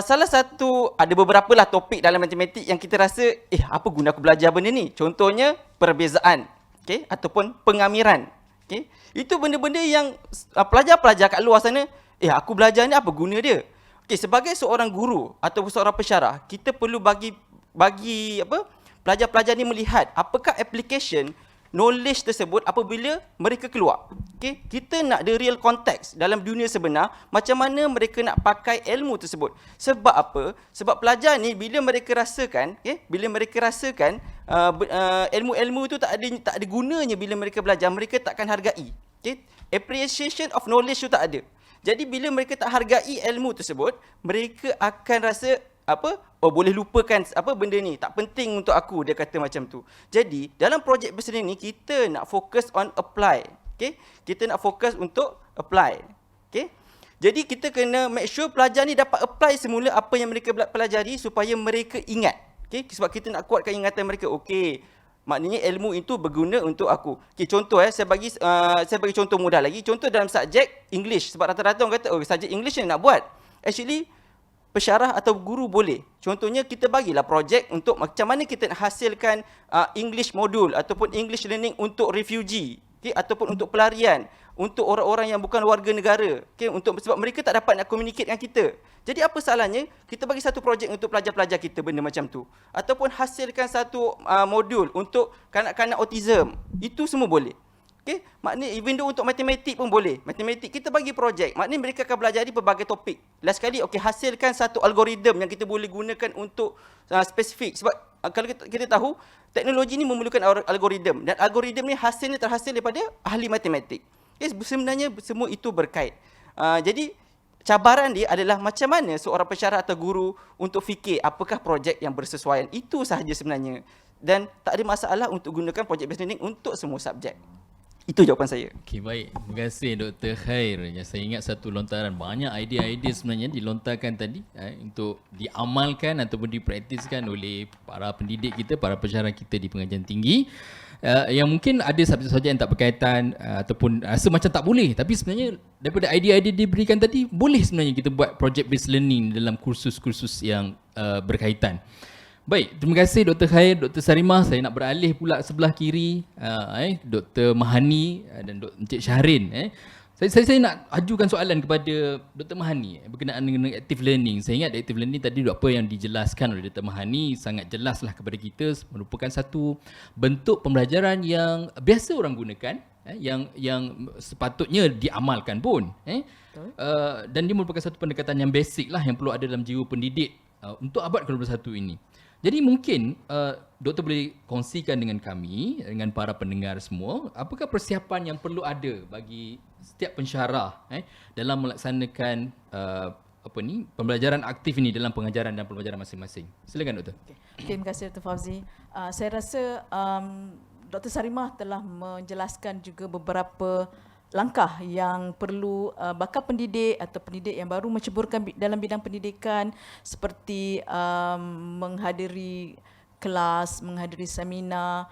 Salah satu, ada beberapa lah topik dalam matematik yang kita rasa, apa guna aku belajar benda ni? Contohnya, perbezaan. Okay, ataupun pengamiran. Okay, itu benda-benda yang pelajar-pelajar kat luar sana, aku belajar ni apa guna dia? Okay, sebagai seorang guru atau seorang pensyarah, kita perlu bagi pelajar-pelajar ni melihat apakah application knowledge tersebut apabila mereka keluar. Okay, kita nak the real context dalam dunia sebenar, macam mana mereka nak pakai ilmu tersebut. Sebab apa? Sebab pelajar ni bila mereka rasakan, ilmu-ilmu itu tak ada gunanya bila mereka belajar, mereka takkan hargai. Okay? Appreciation of knowledge tu tak ada. Jadi bila mereka tak hargai ilmu tersebut, mereka akan rasa boleh lupakan benda ni, tak penting untuk aku, dia kata macam tu. Jadi dalam projek based learning ni kita nak fokus on apply. Okay? Kita nak fokus untuk apply. Okay? Jadi kita kena make sure pelajar ni dapat apply semula apa yang mereka pelajari supaya mereka ingat. Okay? Sebab kita nak kuatkan ingatan mereka. Okey, maknanya ilmu itu berguna untuk aku. Okay, contoh saya bagi contoh mudah lagi. Contoh dalam subjek English. Sebab rata-rata orang kata, subjek English yang nak buat. Actually, pensyarah atau guru boleh. Contohnya kita bagilah projek untuk macam mana kita nak hasilkan English modul ataupun English learning untuk refugee, ataupun untuk pelarian, untuk orang-orang yang bukan warga negara, sebab mereka tak dapat nak communicate dengan kita. Jadi apa salahnya kita bagi satu projek untuk pelajar-pelajar kita benda macam tu, ataupun hasilkan satu modul untuk kanak-kanak autism. Itu semua boleh. Okay? Maknanya even though untuk matematik pun boleh. Matematik kita bagi projek, maknanya mereka akan belajar di pelbagai topik. Last sekali, hasilkan satu algoritma yang kita boleh gunakan untuk spesifik. Sebab kalau kita tahu, teknologi ni memerlukan algoritma. Dan algoritma ni hasilnya terhasil daripada ahli matematik. Okay? Sebenarnya semua itu berkait. Jadi cabaran dia adalah macam mana seorang pensyarah atau guru untuk fikir apakah projek yang bersesuaian. Itu sahaja sebenarnya. Dan tak ada masalah untuk gunakan projek based learning untuk semua subjek. Itu jawapan saya. Okey, baik. Terima kasih Dr. Khair. Saya ingat satu lontaran banyak idea-idea sebenarnya dilontarkan tadi untuk diamalkan ataupun dipraktiskan oleh para pendidik kita, para pensyarah kita di pengajian tinggi. Yang mungkin ada subjek-subjek yang tak berkaitan ataupun rasa macam tak boleh, tapi sebenarnya daripada idea-idea diberikan tadi, boleh sebenarnya kita buat project based learning dalam kursus-kursus yang berkaitan. Baik, terima kasih Dr. Khair, Dr. Sarimah. Saya nak beralih pula sebelah kiri, Dr. Mahani dan Encik Syahrin. Saya nak ajukan soalan kepada Dr. Mahani berkenaan dengan active learning. Saya ingat active learning tadi apa yang dijelaskan oleh Dr. Mahani sangat jelaslah kepada kita, merupakan satu bentuk pembelajaran yang biasa orang gunakan, yang sepatutnya diamalkan pun. Dan dia merupakan satu pendekatan yang basic lah yang perlu ada dalam jiwa pendidik untuk abad ke-21 ini. Jadi mungkin doktor boleh kongsikan dengan kami, dengan para pendengar semua, apakah persiapan yang perlu ada bagi setiap pensyarah dalam melaksanakan pembelajaran aktif ini dalam pengajaran dan pembelajaran masing-masing. Silakan doktor. Terima kasih Dr. Fauzi. Saya rasa Dr. Sarimah telah menjelaskan juga beberapa langkah yang perlu bakal pendidik atau pendidik yang baru menceburkan dalam bidang pendidikan, seperti menghadiri kelas, menghadiri seminar,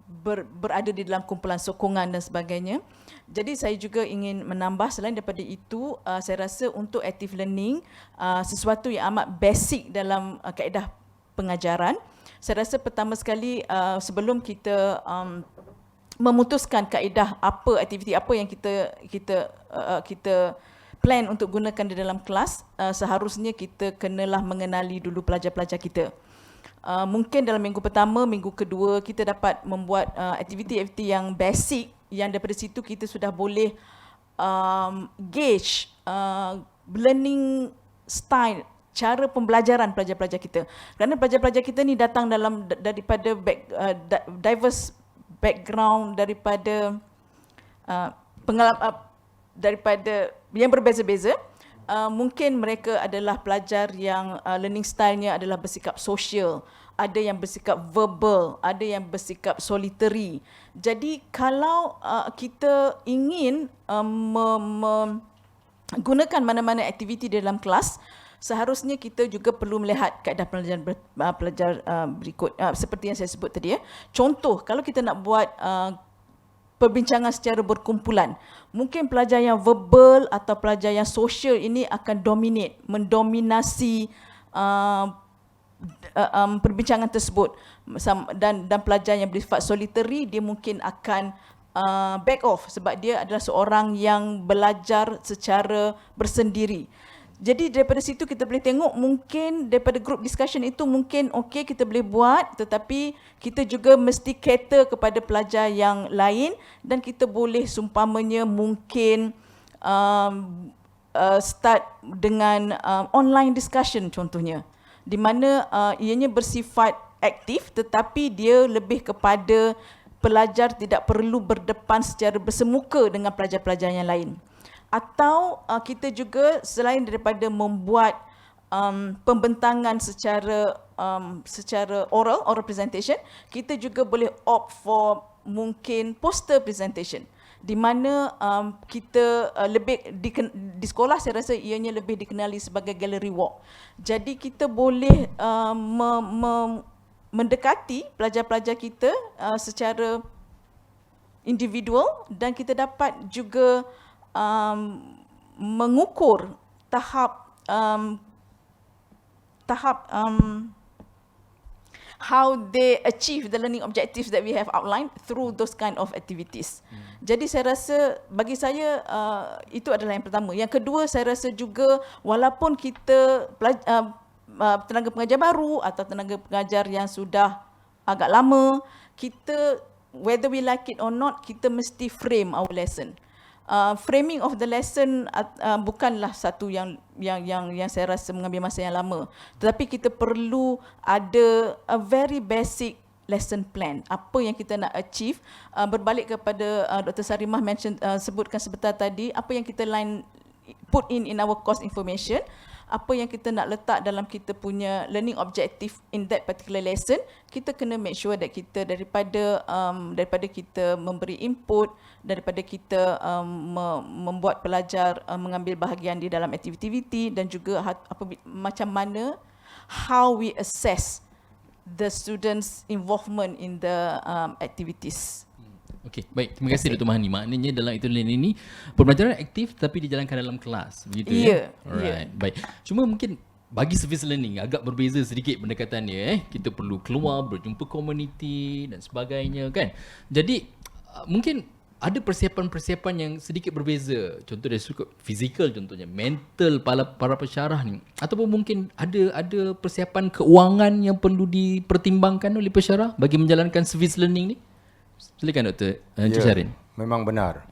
berada di dalam kumpulan sokongan dan sebagainya. Jadi saya juga ingin menambah selain daripada itu, saya rasa untuk active learning sesuatu yang amat basic dalam kaedah pengajaran. Saya rasa pertama sekali sebelum kita memutuskan kaedah apa, aktiviti apa yang kita plan untuk gunakan di dalam kelas, seharusnya kita kenalah mengenali dulu pelajar-pelajar kita. Mungkin dalam minggu pertama, minggu kedua kita dapat membuat aktiviti-aktiviti yang basic, yang daripada situ kita sudah boleh gauge learning style, cara pembelajaran pelajar-pelajar kita. Kerana pelajar-pelajar kita ni datang daripada diverse background, daripada daripada yang berbeza-beza. Mungkin mereka adalah pelajar yang learning style-nya adalah bersikap sosial, ada yang bersikap verbal, ada yang bersikap solitary. Jadi kalau kita ingin menggunakan mana-mana aktiviti dalam kelas, seharusnya kita juga perlu melihat kaedah pelajar berikut seperti yang saya sebut tadi ya. Contoh, kalau kita nak buat perbincangan secara berkumpulan, mungkin pelajar yang verbal atau pelajar yang sosial ini akan mendominasi perbincangan tersebut, dan pelajar yang bersifat solitary dia mungkin akan back off sebab dia adalah seorang yang belajar secara bersendiri. Jadi daripada situ kita boleh tengok, mungkin daripada group discussion itu mungkin okey kita boleh buat, tetapi kita juga mesti cater kepada pelajar yang lain, dan kita boleh seumpamanya mungkin start dengan online discussion contohnya, di mana ianya bersifat aktif tetapi dia lebih kepada pelajar tidak perlu berdepan secara bersemuka dengan pelajar-pelajar yang lain. Atau kita juga selain daripada membuat pembentangan secara oral presentation, kita juga boleh opt for mungkin poster presentation, di mana kita lebih di sekolah saya rasa ianya lebih dikenali sebagai gallery walk. Jadi kita boleh mendekati pelajar-pelajar kita secara individual, dan kita dapat juga mengukur tahap how they achieve the learning objectives that we have outlined through those kind of activities. Jadi saya rasa, bagi saya itu adalah yang pertama. Yang kedua, saya rasa juga walaupun kita tenaga pengajar baru atau tenaga pengajar yang sudah agak lama, kita whether we like it or not, kita mesti frame our lesson. Framing of the lesson bukanlah satu yang saya rasa mengambil masa yang lama, tetapi kita perlu ada a very basic lesson plan, apa yang kita nak achieve. Berbalik kepada Dr. Sarimah sebutkan sebentar tadi, apa yang kita put in our course information, apa yang kita nak letak dalam kita punya learning objective in that particular lesson, kita kena make sure that kita daripada kita memberi input, daripada kita membuat pelajar mengambil bahagian di dalam aktiviti, dan juga macam mana how we assess the students' involvement in the activities. Okey, baik. Terima kasih Dr. Mahani. Maknanya dalam itu learning ini pembelajaran aktif tapi dijalankan dalam kelas, begitu ya? Alright, baik. Cuma mungkin bagi service learning agak berbeza sedikit pendekatannya. Kita perlu keluar, berjumpa komuniti dan sebagainya kan. Jadi mungkin ada persiapan-persiapan yang sedikit berbeza. Contoh dari sudut fizikal, contohnya mental para pensyarah ni, ataupun mungkin ada persiapan keuangan yang perlu dipertimbangkan oleh pensyarah bagi menjalankan service learning ni. Silakan Dr. Encik Syarin. Memang benar.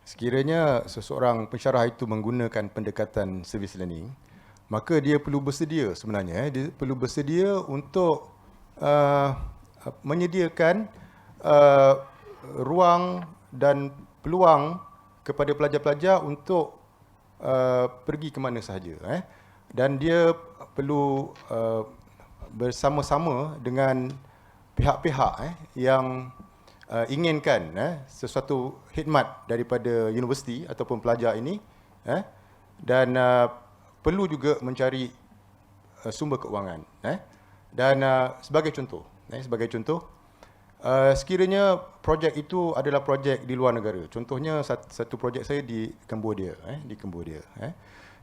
Sekiranya seseorang pensyarah itu menggunakan pendekatan service learning, maka dia perlu bersedia sebenarnya. Dia perlu bersedia untuk menyediakan ruang dan peluang kepada pelajar-pelajar untuk pergi ke mana sahaja. Dan dia perlu bersama-sama dengan pihak-pihak yang inginkan sesuatu khidmat daripada universiti ataupun pelajar ini, dan perlu juga mencari sumber keuangan. Dan sebagai contoh, sekiranya projek itu adalah projek di luar negara. Contohnya satu projek saya di Cambodia,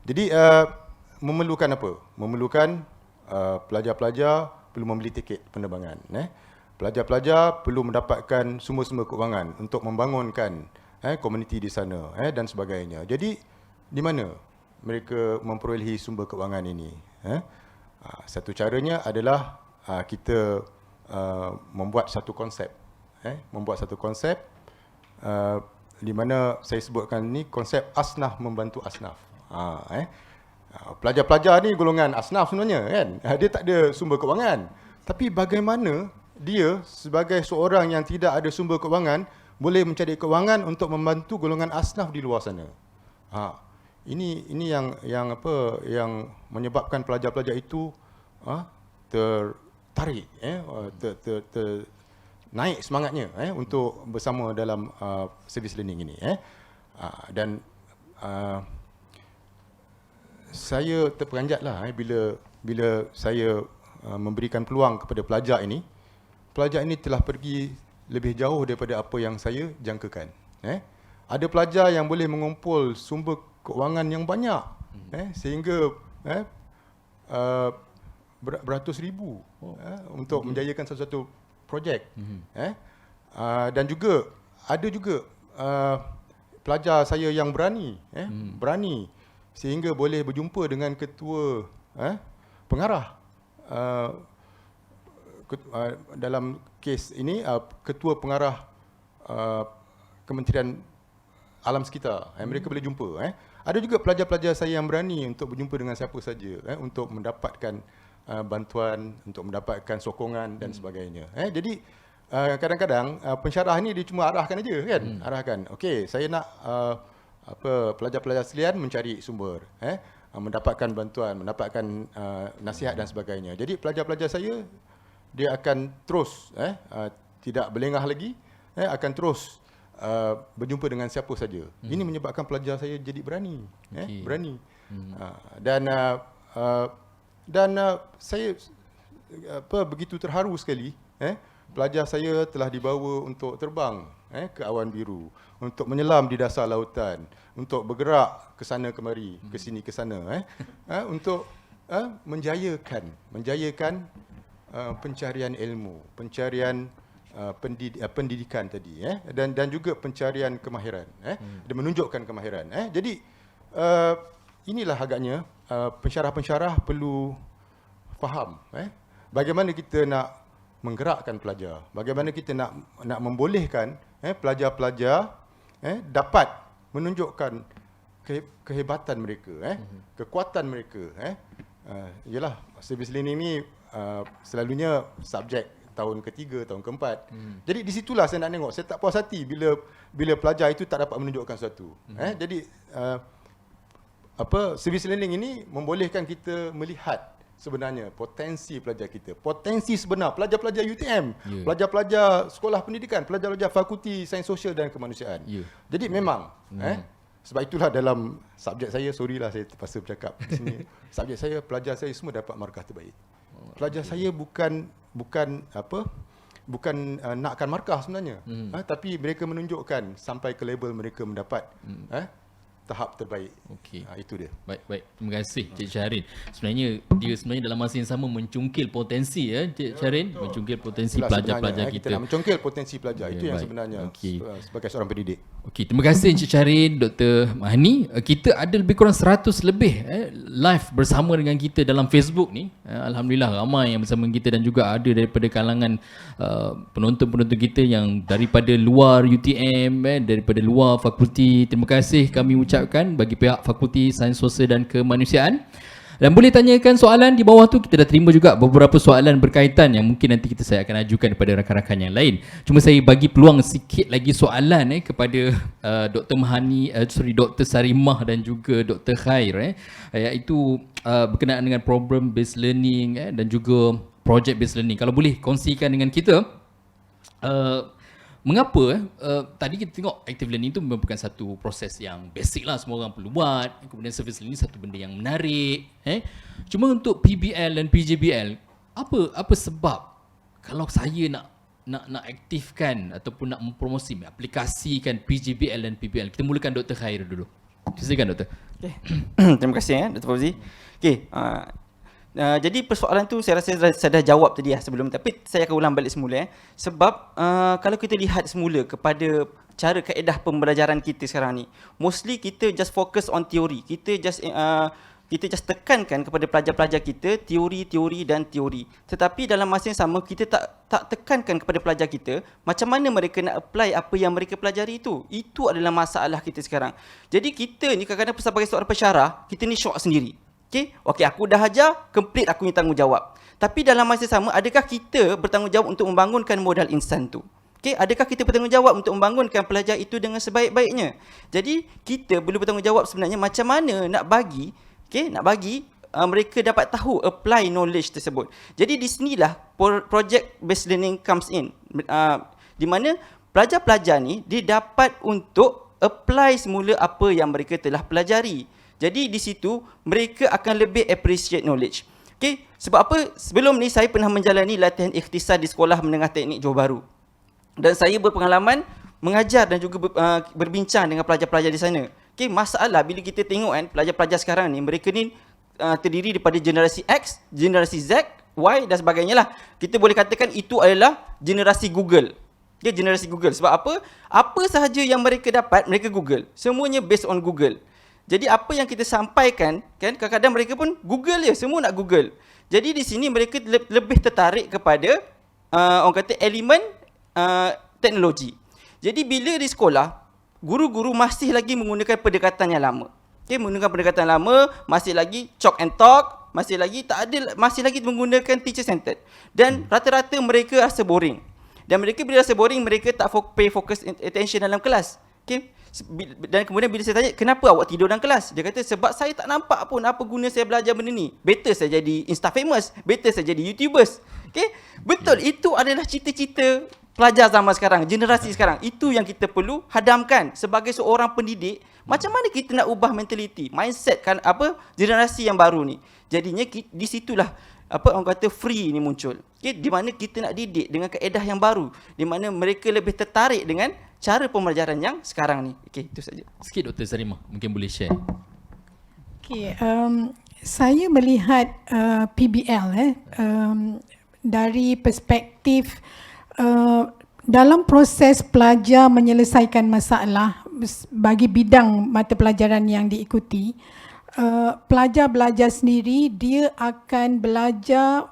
Jadi memerlukan apa? Memerlukan pelajar-pelajar perlu membeli tiket penerbangan, Pelajar-pelajar perlu mendapatkan sumber-sumber kewangan untuk membangunkan komuniti di sana, dan sebagainya. Jadi di mana mereka memperolehi sumber kewangan ini? Satu caranya adalah kita membuat satu konsep, di mana saya sebutkan ni konsep asnaf membantu asnaf. Pelajar-pelajar ni golongan asnaf sebenarnya, kan? Dia tak ada sumber kewangan. Tapi bagaimana dia sebagai seorang yang tidak ada sumber kewangan boleh mencari kewangan untuk membantu golongan asnaf di luar sana? Ini yang menyebabkan pelajar-pelajar itu tertarik, naik semangatnya untuk bersama dalam service learning ini. Dan saya terperanjatlah bila saya memberikan peluang kepada pelajar ini. Pelajar ini telah pergi lebih jauh daripada apa yang saya jangkakan. Ada pelajar yang boleh mengumpul sumber keuangan yang banyak, sehingga beratus ribu untuk menjayakan satu-satu projek. Dan juga ada juga pelajar saya yang berani, berani sehingga boleh berjumpa dengan ketua pengarah. Dalam kes ini ketua pengarah Kementerian Alam Sekitar, mereka boleh jumpa. Ada juga pelajar-pelajar saya yang berani untuk berjumpa dengan siapa saja, untuk mendapatkan bantuan, untuk mendapatkan sokongan dan sebagainya. Jadi kadang-kadang pensyarah ni dia cuma arahkan aja, kan? Arahkan. Okey, saya nak pelajar-pelajar sekalian mencari sumber, mendapatkan bantuan, mendapatkan nasihat dan sebagainya. Jadi pelajar-pelajar saya dia akan terus tidak berlengah lagi, akan terus berjumpa dengan siapa saja. Ini menyebabkan pelajar saya jadi berani, berani. Dan saya begitu terharu sekali, pelajar saya telah dibawa untuk terbang ke awan biru, untuk menyelam di dasar lautan, untuk bergerak ke sana kemari, ke sini ke sana, untuk menjayakan pencarian ilmu, pencarian pendidikan tadi, dan juga pencarian kemahiran, dan menunjukkan kemahiran. Jadi inilah agaknya pensyarah-pensyarah perlu faham bagaimana kita nak menggerakkan pelajar, bagaimana kita nak membolehkan pelajar-pelajar dapat menunjukkan kehebatan mereka, kekuatan mereka. Yalah, service learning ni selalunya subjek tahun ketiga, tahun keempat. Jadi di situlah saya nak tengok, saya tak puas hati bila pelajar itu tak dapat menunjukkan sesuatu. Jadi service learning ini membolehkan kita melihat sebenarnya potensi pelajar kita, potensi sebenar pelajar-pelajar UTM, pelajar-pelajar sekolah pendidikan, pelajar-pelajar fakulti sains sosial dan kemanusiaan. Jadi memang sebab itulah dalam subjek saya, sorry lah saya terpaksa bercakap di sini, subjek saya, pelajar saya semua dapat markah terbaik. Pelajar saya bukan nakkan markah sebenarnya, tapi mereka menunjukkan sampai ke label mereka mendapat tahap terbaik. Itu dia. Baik. Terima kasih Cik Syahrin. Sebenarnya dalam masa yang sama mencungkil potensi, Cik Syahrin, mencungkil potensi pelajar-pelajar kita. Kita nak mencungkil potensi pelajar. Itu yang sebenarnya sebagai seorang pendidik. Okey, terima kasih Encik Syahrin, Dr. Mahani. Kita ada lebih kurang 100 lebih live bersama dengan kita dalam Facebook ni. Alhamdulillah ramai yang bersama kita dan juga ada daripada kalangan penonton-penonton kita yang daripada luar UTM, daripada luar fakulti. Terima kasih kami ucapkan bagi pihak Fakulti Sains Sosial dan Kemanusiaan. Dan boleh tanyakan soalan di bawah tu, kita dah terima juga beberapa soalan berkaitan yang mungkin nanti saya akan ajukan kepada rakan-rakan yang lain. Cuma saya bagi peluang sikit lagi soalan kepada Dr. Mahani, Dr. Sarimah dan juga Dr. Khair, iaitu berkenaan dengan problem based learning dan juga project based learning. Kalau boleh kongsikan dengan kita, mengapa tadi kita tengok active learning itu merupakan satu proses yang basic lah, semua orang perlu buat. Kemudian service learning satu benda yang menarik. Cuma untuk PBL dan PJBL, apa sebab kalau saya nak nak aktifkan ataupun nak mempromosi, aplikasikan PGBL dan PBL? Kita mulakan Dr. Khair dulu. Silakan Doktor. Okay. Terima kasih Dr. Fauzi. Okey, jadi persoalan tu saya rasa saya dah jawab tadi sebelum, tapi saya akan ulang balik semula sebab kalau kita lihat semula kepada cara kaedah pembelajaran kita sekarang ni, mostly kita just focus on teori. Kita just tekankan kepada pelajar-pelajar kita teori dan teori. Tetapi dalam masa yang sama kita tak tekankan kepada pelajar kita macam mana mereka nak apply apa yang mereka pelajari itu. Itu adalah masalah kita sekarang. Jadi kita ni kadang-kadang sebagai seorang pensyarah, kita ni syok sendiri. Okey, aku dah ajar, complete aku ni tanggungjawab. Tapi dalam masa yang sama, adakah kita bertanggungjawab untuk membangunkan modal insan tu? Adakah kita bertanggungjawab untuk membangunkan pelajar itu dengan sebaik-baiknya? Jadi kita perlu bertanggungjawab sebenarnya macam mana nak bagi mereka dapat tahu apply knowledge tersebut. Jadi di sinilah project based learning comes in, di mana pelajar-pelajar ni dia dapat untuk apply semula apa yang mereka telah pelajari. Jadi di situ mereka akan lebih appreciate knowledge. Sebab apa? Sebelum ni saya pernah menjalani latihan ikhtisar di Sekolah Menengah Teknik Johor Bahru. Dan saya berpengalaman mengajar dan juga berbincang dengan pelajar-pelajar di sana. Masalah bila kita tengok kan, pelajar-pelajar sekarang ni, mereka ni terdiri daripada generasi X, generasi Z, Y dan sebagainya lah. Kita boleh katakan itu adalah generasi Google. Generasi Google. Sebab apa? Apa sahaja yang mereka dapat, mereka Google. Semuanya based on Google. Jadi apa yang kita sampaikan, kan, kadang-kadang mereka pun Google je, semua nak Google. Jadi di sini mereka lebih tertarik kepada orang kata elemen teknologi. Jadi bila di sekolah, guru-guru masih lagi menggunakan pendekatan yang lama. Menggunakan pendekatan lama, masih lagi chalk and talk, masih lagi menggunakan teacher centered. Dan rata-rata mereka rasa boring. Dan mereka bila rasa boring, mereka tak pay focus attention dalam kelas. Dan kemudian bila saya tanya, kenapa awak tidur dalam kelas? Dia kata, sebab saya tak nampak pun apa guna saya belajar benda ni. Better saya jadi Insta famous, better saya jadi YouTubers. Betul, itu adalah cita-cita pelajar zaman sekarang, generasi sekarang. Itu yang kita perlu hadamkan sebagai seorang pendidik. Macam mana kita nak ubah mentaliti, mindset kan generasi yang baru ni. Jadinya di situlah orang kata free ni muncul. Di mana kita nak didik dengan kaedah yang baru, di mana mereka lebih tertarik dengan cara pembelajaran yang sekarang ni. Itu saja. Sikit Dr. Sarimah, mungkin boleh share. Saya melihat PBL dari perspektif dalam proses pelajar menyelesaikan masalah bagi bidang mata pelajaran yang diikuti, pelajar belajar sendiri, dia akan belajar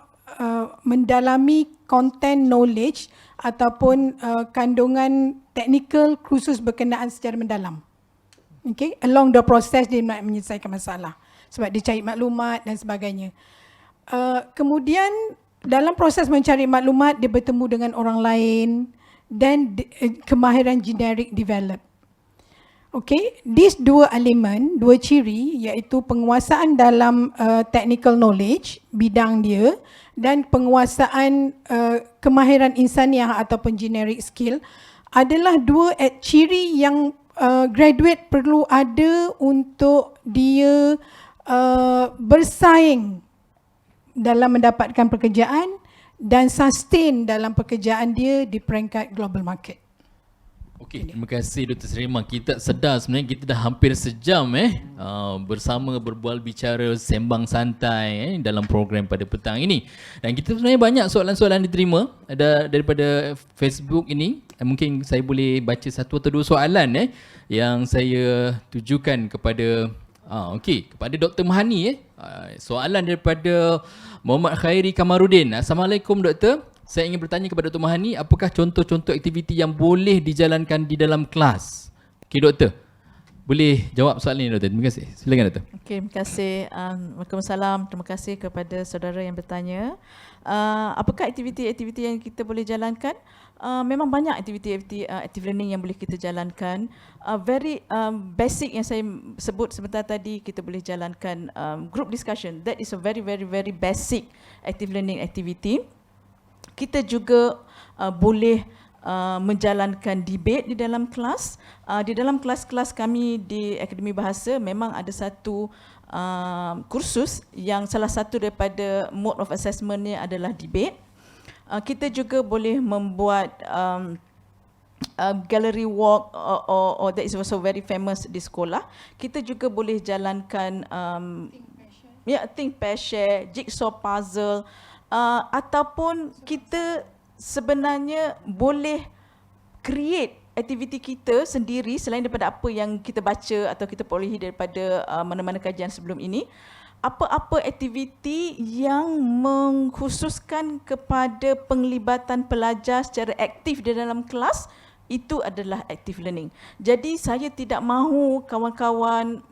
mendalami content knowledge ataupun kandungan teknikal khusus berkenaan secara mendalam. Along the process dia nak menyelesaikan masalah sebab dia cari maklumat dan sebagainya. Kemudian dalam proses mencari maklumat, dia bertemu dengan orang lain dan kemahiran generik develop. These dua elemen, dua ciri, iaitu penguasaan dalam technical knowledge, bidang dia, dan penguasaan kemahiran insaniah ataupun generic skill adalah dua ciri yang graduate perlu ada untuk dia bersaing dalam mendapatkan pekerjaan dan sustain dalam pekerjaan dia di peringkat global market. Okey, terima kasih Dr. Sarimah. Kita sedar sebenarnya kita dah hampir sejam bersama berbual bicara sembang santai dalam program pada petang ini. Dan kita sebenarnya banyak soalan-soalan diterima daripada Facebook ini. Mungkin saya boleh baca satu atau dua soalan yang saya tujukan kepada kepada Dr. Mahani. Soalan daripada Muhammad Khairi Kamarudin. Assalamualaikum Doktor. Saya ingin bertanya kepada Dr. Mahani, apakah contoh-contoh aktiviti yang boleh dijalankan di dalam kelas? Doktor. Boleh jawab soalan ini Doktor. Terima kasih. Silakan Doktor. Terima kasih. Waalaikumsalam. Terima kasih kepada saudara yang bertanya. Apakah aktiviti-aktiviti yang kita boleh jalankan? Memang banyak aktiviti-aktiviti active learning yang boleh kita jalankan. Very basic yang saya sebut sebentar tadi, kita boleh jalankan group discussion. That is a very basic active learning activity. Kita juga boleh menjalankan debate di dalam kelas. Di dalam kelas-kelas kami di Akademi Bahasa memang ada satu kursus yang salah satu daripada mode of assessment-nya adalah debate. Kita juga boleh membuat gallery walk or that is also very famous di sekolah. Kita juga boleh jalankan think, pair, share, jigsaw puzzle, ataupun kita sebenarnya boleh create aktiviti kita sendiri selain daripada apa yang kita baca atau kita perolehi daripada mana-mana kajian sebelum ini. Apa-apa aktiviti yang mengkhususkan kepada penglibatan pelajar secara aktif di dalam kelas, itu adalah active learning. Jadi saya tidak mahu kawan-kawan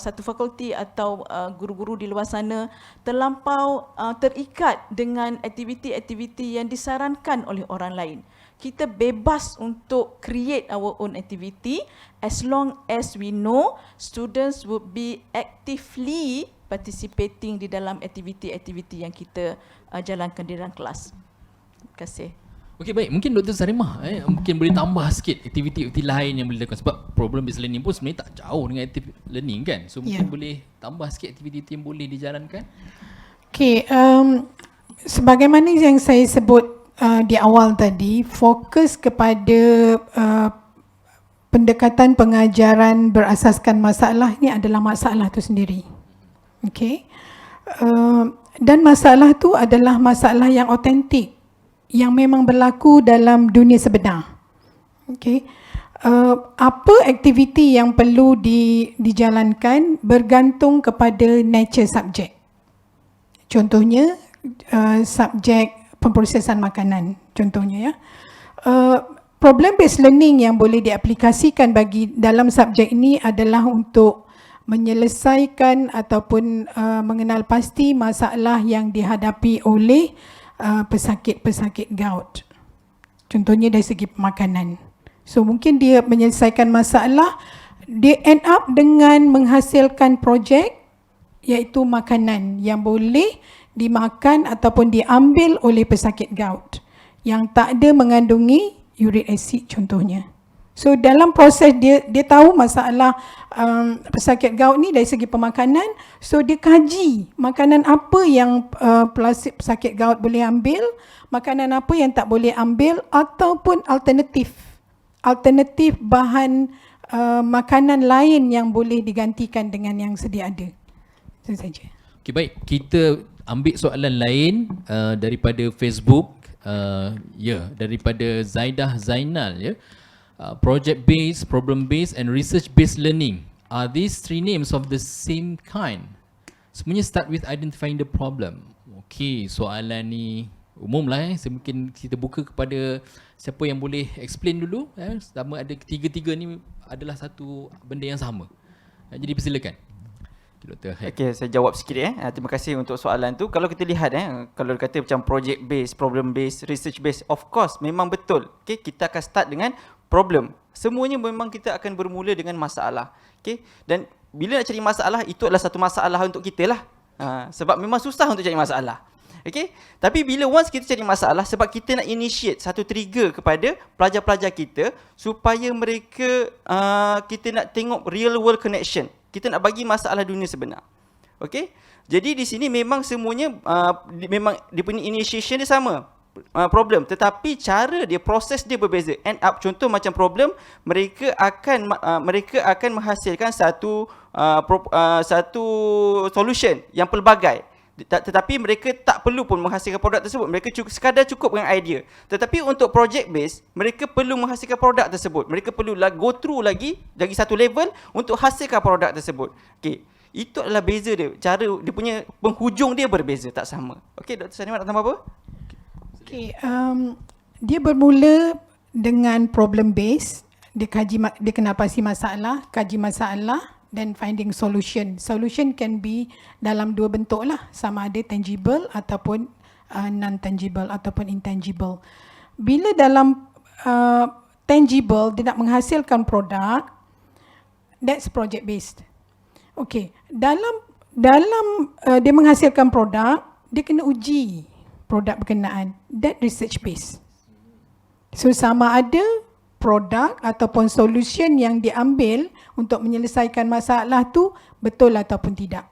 satu fakulti atau guru-guru di luar sana terlampau terikat dengan aktiviti-aktiviti yang disarankan oleh orang lain. Kita bebas untuk create our own activity as long as we know students would be actively participating di dalam aktiviti-aktiviti yang kita jalankan di dalam kelas. Terima kasih. Okey, baik. Mungkin Dr. Sarimah mungkin boleh tambah sikit aktiviti-aktiviti lain yang boleh dilakukan, sebab problem based learning pun sebenarnya tak jauh dengan active learning kan. So mungkin boleh tambah sikit aktiviti yang boleh dijalankan. Okey, sebagaimana yang saya sebut di awal tadi, fokus kepada pendekatan pengajaran berasaskan masalah ni adalah masalah tu sendiri. Okey. Dan masalah tu adalah masalah yang autentik, yang memang berlaku dalam dunia sebenar. Okey. Apa aktiviti yang perlu dijalankan bergantung kepada nature subjek. Contohnya subjek pemprosesan makanan, contohnya ya. Problem based learning yang boleh diaplikasikan bagi dalam subjek ini adalah untuk menyelesaikan ataupun mengenal pasti masalah yang dihadapi oleh pesakit-pesakit gout. Contohnya dari segi makanan. So mungkin dia menyelesaikan masalah, dia end up dengan menghasilkan projek iaitu makanan yang boleh dimakan ataupun diambil oleh pesakit gout yang tak ada mengandungi uric acid contohnya. So dalam proses dia tahu masalah pesakit gout ni dari segi pemakanan, so dia kaji makanan apa yang pesakit gout boleh ambil, makanan apa yang tak boleh ambil, ataupun alternatif bahan makanan lain yang boleh digantikan dengan yang sedia ada. Itu saja. Okey, baik. Kita ambil soalan lain daripada Facebook, daripada Zaidah Zainal, project based, problem based and research based learning, are these three names of the same kind? Semuanya start with identifying the problem. Okey, soalan ni umum lah. Mungkin kita buka kepada siapa yang boleh explain dulu, sama ada ketiga-tiga ni adalah satu benda yang sama. Jadi persilakan Dr. Hack. Okey, saya jawab sikit terima kasih untuk soalan tu. Kalau kita lihat kalau kata macam project based, problem based, research based, of course memang betul. Okey, kita akan start dengan problem. Semuanya memang kita akan bermula dengan masalah. Okey, dan bila nak cari masalah, itu adalah satu masalah untuk kita lah. Sebab memang susah untuk cari masalah. Okey, tapi bila once kita cari masalah, sebab kita nak initiate satu trigger kepada pelajar-pelajar kita supaya mereka kita nak tengok real world connection. Kita nak bagi masalah dunia sebenar. Okey? Jadi di sini memang semuanya memang dia punya initiation dia sama. Problem, tetapi cara dia, proses dia berbeza. End up, contoh macam problem, mereka akan menghasilkan satu solution yang pelbagai. Tetapi mereka tak perlu pun menghasilkan produk tersebut. Mereka sekadar cukup dengan idea. Tetapi untuk project base, mereka perlu menghasilkan produk tersebut. Mereka perlu go through lagi satu level untuk hasilkan produk tersebut. Okey, itu adalah beza dia. Cara dia punya penghujung dia berbeza, tak sama. Okey, Dr. Sarimah nak tambah apa? Okey, dia bermula dengan problem base. Dia kenal pasti masalah, kaji masalah dan finding solution. Solution can be dalam dua bentuk lah, sama ada tangible ataupun non-tangible ataupun intangible. Bila dalam tangible dia nak menghasilkan produk, that's project based. Okay, dalam dia menghasilkan produk, dia kena uji produk berkenaan, that research based. So sama ada produk ataupun solution yang diambil untuk menyelesaikan masalah tu betul ataupun tidak.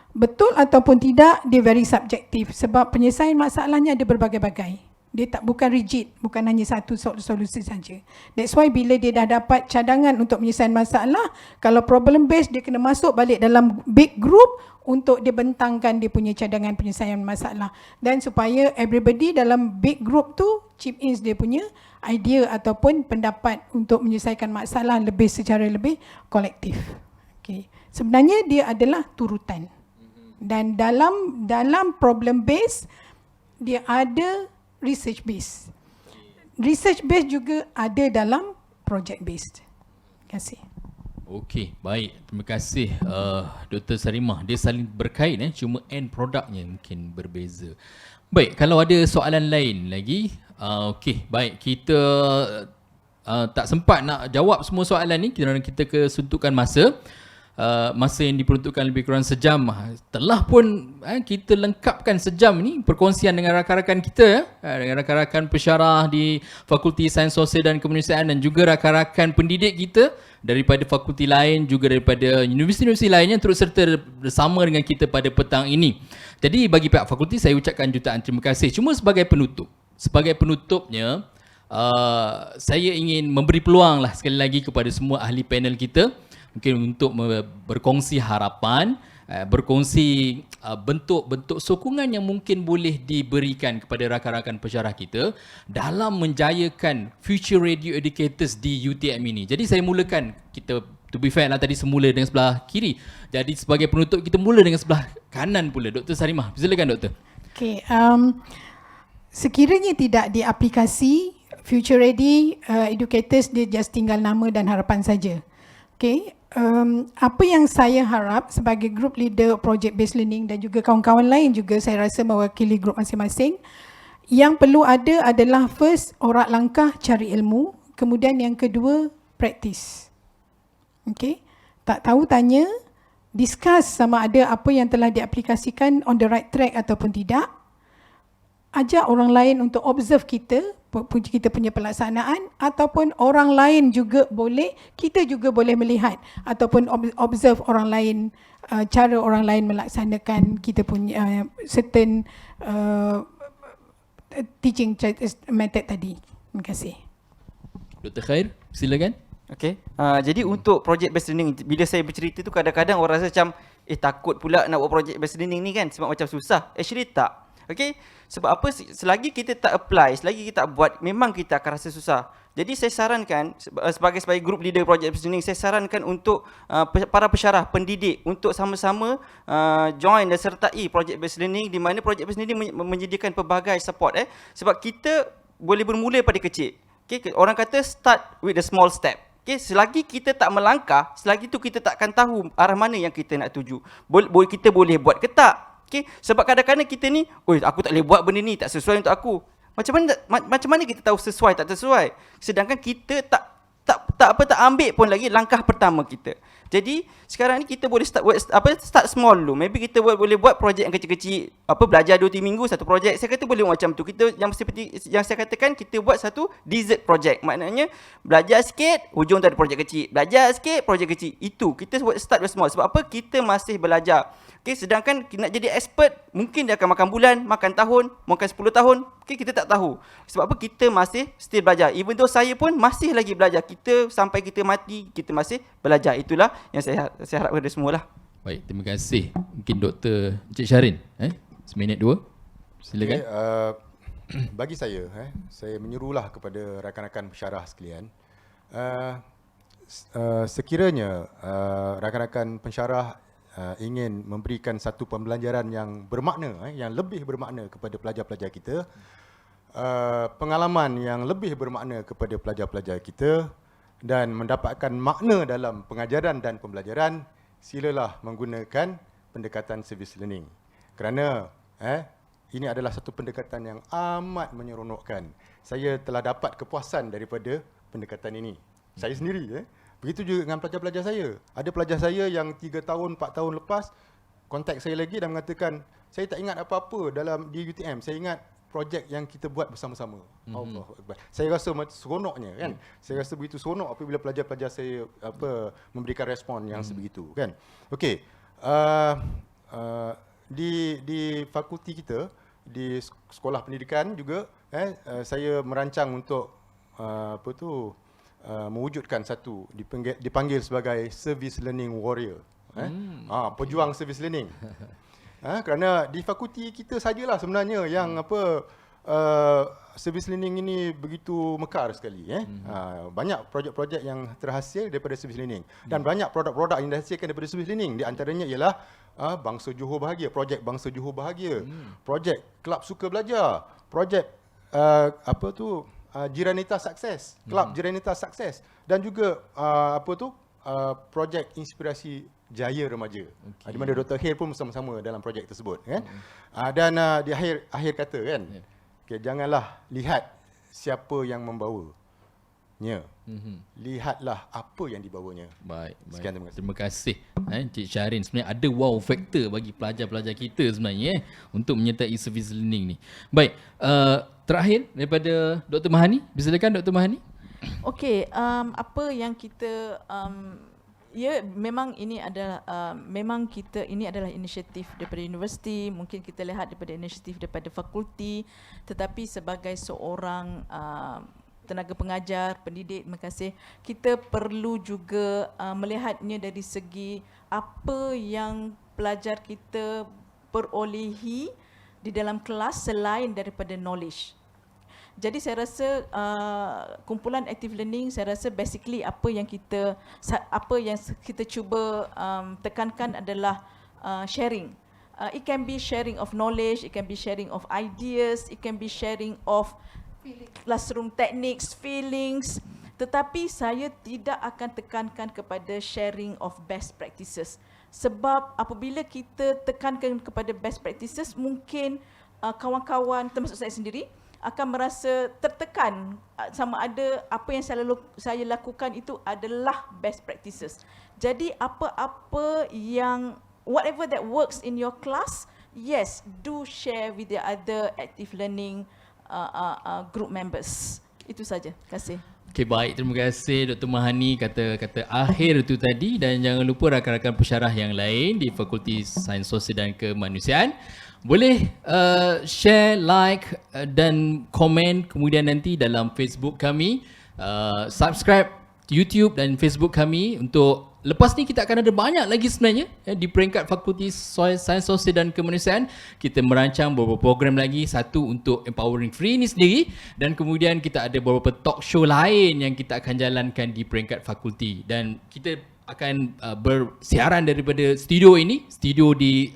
Betul ataupun tidak, dia very subjektif sebab penyelesaian masalahnya ada berbagai-bagai. Dia bukan rigid, bukan hanya satu solusi saja. That's why bila dia dah dapat cadangan untuk menyelesaikan masalah, kalau problem based dia kena masuk balik dalam big group untuk dia bentangkan dia punya cadangan penyelesaian masalah. Dan supaya everybody dalam big group tu chip in dia punya idea ataupun pendapat untuk menyelesaikan masalah secara lebih kolektif. Okay. Sebenarnya dia adalah turutan. Dan dalam problem based dia ada research based. Research based juga ada dalam project based. Terima kasih. Okey, baik. Terima kasih Dr. Sarimah. Dia saling berkait cuma end produknya mungkin berbeza. Baik, kalau ada soalan lain lagi, okey, baik. Kita tak sempat nak jawab semua soalan ni kerana kita kesuntukan masa. Masa yang diperuntukkan lebih kurang sejam. Telah pun kita lengkapkan sejam ni perkongsian dengan rakan-rakan kita, dengan rakan-rakan pensyarah di Fakulti Sains Sosial dan Kemanusiaan dan juga rakan-rakan pendidik kita daripada fakulti lain, juga daripada universiti-universiti lainnya turut serta bersama dengan kita pada petang ini. Jadi bagi pihak fakulti saya ucapkan jutaan terima kasih. Cuma sebagai penutupnya saya ingin memberi peluang lah sekali lagi kepada semua ahli panel kita mungkin untuk berkongsi harapan, berkongsi bentuk-bentuk sokongan yang mungkin boleh diberikan kepada rakan-rakan pensyarah kita dalam menjayakan future radio educators di UTM ini. Jadi saya mulakan, kita to be fair lah tadi semula dengan sebelah kiri. Jadi sebagai penutup kita mula dengan sebelah kanan pula. Dr. Sarimah, silakan Doktor. Okay, sekiranya tidak diaplikasi future ready educators, dia just tinggal nama dan harapan saja. Okay, apa yang saya harap sebagai group leader project based learning dan juga kawan-kawan lain juga saya rasa mewakili group masing-masing, yang perlu ada adalah first orak langkah cari ilmu, kemudian yang kedua praktis. Okay, tak tahu tanya, discuss sama ada apa yang telah diaplikasikan on the right track ataupun tidak. Ajak orang lain untuk observe kita punya pelaksanaan, ataupun orang lain juga boleh, kita juga boleh melihat ataupun observe orang lain, cara orang lain melaksanakan kita punya certain teaching method tadi. Terima kasih. Dr. Khair, silakan. Okay. Jadi untuk project based learning, bila saya bercerita tu kadang-kadang orang rasa macam takut pula nak buat project based learning ni kan, sebab macam susah. Actually tak. Okay, sebab apa? Selagi kita tak apply, selagi kita tak buat, memang kita akan rasa susah. Jadi saya sarankan sebagai group leader project based learning, saya sarankan untuk para pensyarah, pendidik untuk sama-sama join dan sertai project based learning, di mana project based learning menyediakan pelbagai support. Sebab kita boleh bermula pada kecil. Okay, orang kata start with a small step. Okay, selagi kita tak melangkah, selagi tu kita tak akan tahu arah mana yang kita nak tuju. Kita boleh buat ke tak? Okay, sebab kadang-kadang kita ni, aku tak boleh buat benda ni, tak sesuai untuk aku. Macam mana kita tahu sesuai tak sesuai? Sedangkan kita tak ambil pun lagi langkah pertama kita. Jadi sekarang ni kita boleh start small dulu. Maybe kita boleh buat projek yang kecil-kecil, belajar 2-3 minggu satu projek. Saya kata boleh macam tu. Kita yang seperti yang saya katakan, kita buat satu dessert project. Maknanya belajar sikit, hujung tu ada projek kecil. Belajar sikit, projek kecil. Itu kita buat start small. Sebab apa? Kita masih belajar. Okay, sedangkan nak jadi expert, mungkin dia akan makan bulan, makan tahun, makan 10 tahun. Okay, kita tak tahu. Sebab apa? Kita masih still belajar. Even though saya pun masih lagi belajar. Kita sampai kita mati, kita masih belajar. Itulah yang saya harap kepada semua lah. Baik, terima kasih. Mungkin Dr. Encik Syarin, seminit 2. Silakan. Okay, bagi saya menyuruhlah kepada rakan-rakan pensyarah sekalian, sekiranya rakan-rakan pensyarah ingin memberikan satu pembelajaran yang bermakna, yang lebih bermakna kepada pelajar-pelajar kita, pengalaman yang lebih bermakna kepada pelajar-pelajar kita, dan mendapatkan makna dalam pengajaran dan pembelajaran, silalah menggunakan pendekatan service learning. Kerana ini adalah satu pendekatan yang amat menyeronokkan. Saya telah dapat kepuasan daripada pendekatan ini. Saya sendiri. Begitu juga dengan pelajar-pelajar saya. Ada pelajar saya yang 3 tahun, 4 tahun lepas kontak saya lagi dan mengatakan, saya tak ingat apa-apa di UTM. Saya ingat projek yang kita buat bersama-sama. Allahu Akbar. Saya rasa seronoknya kan. Saya rasa begitu seronok apabila pelajar-pelajar saya memberikan respon yang sebegitu kan. Okey. Di fakulti kita, di sekolah pendidikan juga, saya merancang untuk mewujudkan satu dipanggil sebagai service learning warrior. Pejuang service learning. Kerana di fakulti kita sajalah sebenarnya yang service learning ini begitu mekar sekali. Banyak projek-projek yang terhasil daripada service learning dan banyak produk-produk yang dihasilkan daripada service learning. Di antaranya ialah Bangsa Johor Bahagia, projek Bangsa Johor Bahagia, projek Kelab Suka Belajar, projek Jiranita Sukses, Kelab Jiranita Sukses, dan juga projek Inspirasi Jaya Remaja. Di mana Dr. Hale pun bersama-sama dalam projek tersebut kan. Dan di akhir kata kan, janganlah lihat siapa yang membawanya. Lihatlah apa yang dibawanya. Baik. Sekian, Terima kasih Encik Syarin. Sebenarnya ada wow factor bagi pelajar-pelajar kita sebenarnya untuk menyertai service learning ni. Baik, terakhir daripada Dr. Mahani. Silakan Dr. Mahani. Okey, apa yang kita memang ini adalah ini adalah inisiatif daripada universiti, mungkin kita lihat daripada inisiatif daripada fakulti, tetapi sebagai seorang tenaga pengajar, pendidik, terima kasih, kita perlu juga melihatnya dari segi apa yang pelajar kita perolehi di dalam kelas selain daripada knowledge. Jadi saya rasa kumpulan active learning, saya rasa basically apa yang kita cuba tekankan adalah sharing. It can be sharing of knowledge, it can be sharing of ideas, it can be sharing of classroom techniques, feelings, tetapi saya tidak akan tekankan kepada sharing of best practices. Sebab apabila kita tekankan kepada best practices, mungkin kawan-kawan termasuk saya sendiri akan merasa tertekan sama ada apa yang saya lakukan itu adalah best practices. Jadi apa-apa yang whatever that works in your class, yes, do share with the other active learning group members. Itu saja. Terima kasih. Okey, baik, terima kasih Dr. Mahani kata-kata akhir itu tadi, dan jangan lupa rakan-rakan pensyarah yang lain di Fakulti Sains Sosial dan Kemanusiaan boleh share, like dan komen kemudian nanti dalam Facebook kami, subscribe YouTube dan Facebook kami. Untuk lepas ni kita akan ada banyak lagi sebenarnya di peringkat Fakulti Sains Sosial dan Kemanusiaan. Kita merancang beberapa program lagi, satu untuk Empowering Free ni sendiri, dan kemudian kita ada beberapa talk show lain yang kita akan jalankan di peringkat fakulti, dan kita akan bersiaran daripada studio ini, studio di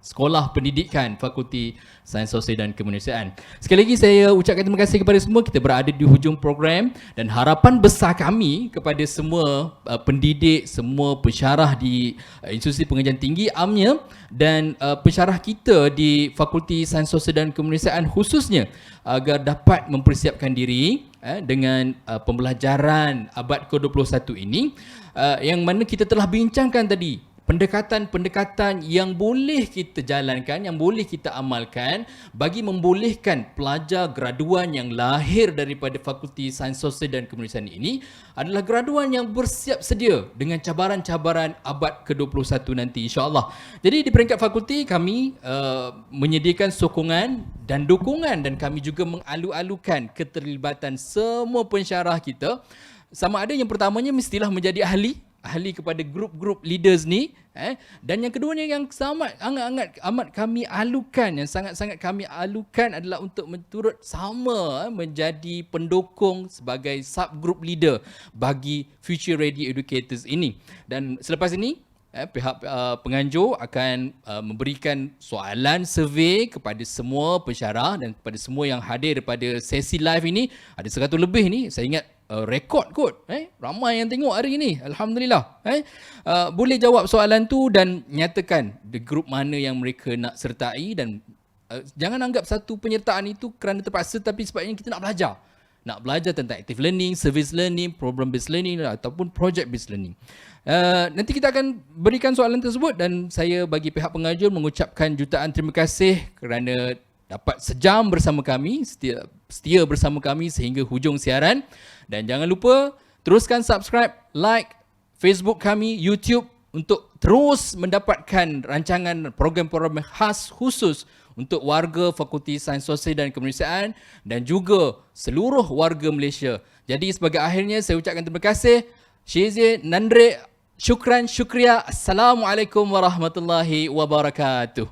Sekolah Pendidikan Fakulti Sains Sosial dan Kemanusiaan. Sekali lagi saya ucapkan terima kasih kepada semua. Kita berada di hujung program, dan harapan besar kami kepada semua pendidik, semua pensyarah di Institusi Pengajian Tinggi AMNIA dan pensyarah kita di Fakulti Sains Sosial dan Kemanusiaan khususnya, agar dapat mempersiapkan diri dengan pembelajaran abad ke-21 ini, yang mana kita telah bincangkan tadi pendekatan-pendekatan yang boleh kita jalankan, yang boleh kita amalkan bagi membolehkan pelajar graduan yang lahir daripada Fakulti Sains Sosial dan Kemanusiaan ini adalah graduan yang bersiap sedia dengan cabaran-cabaran abad ke-21 nanti, insya-Allah. Jadi di peringkat fakulti kami menyediakan sokongan dan dukungan, dan kami juga mengalu-alukan keterlibatan semua pensyarah kita. Sama ada yang pertamanya mestilah menjadi ahli kepada grup-grup leaders ni, dan yang keduanya yang amat kami alukan, yang sangat-sangat kami alukan adalah untuk menturut sama menjadi pendukung sebagai subgroup leader bagi Future Ready Educators ini. Dan selepas ini pihak penganjur akan memberikan soalan survey kepada semua pensyarah dan kepada semua yang hadir pada sesi live ini. Ada 100 lebih ni, saya ingat rekod kot. Ramai yang tengok hari ini, alhamdulillah. Boleh jawab soalan tu dan nyatakan the group mana yang mereka nak sertai, dan jangan anggap satu penyertaan itu kerana terpaksa, tapi sebabnya kita nak belajar tentang active learning, service learning, program based learning ataupun project based learning. Nanti kita akan berikan soalan tersebut, dan saya bagi pihak pengajar mengucapkan jutaan terima kasih kerana dapat sejam bersama kami, setia bersama kami sehingga hujung siaran. Dan jangan lupa teruskan subscribe, like Facebook kami, YouTube untuk terus mendapatkan rancangan program-program khas khusus untuk warga Fakulti Sains Sosial dan Kemanusiaan dan juga seluruh warga Malaysia. Jadi sebagai akhirnya saya ucapkan terima kasih. Syizi, Nandre, syukran, syukriya. Assalamualaikum warahmatullahi wabarakatuh.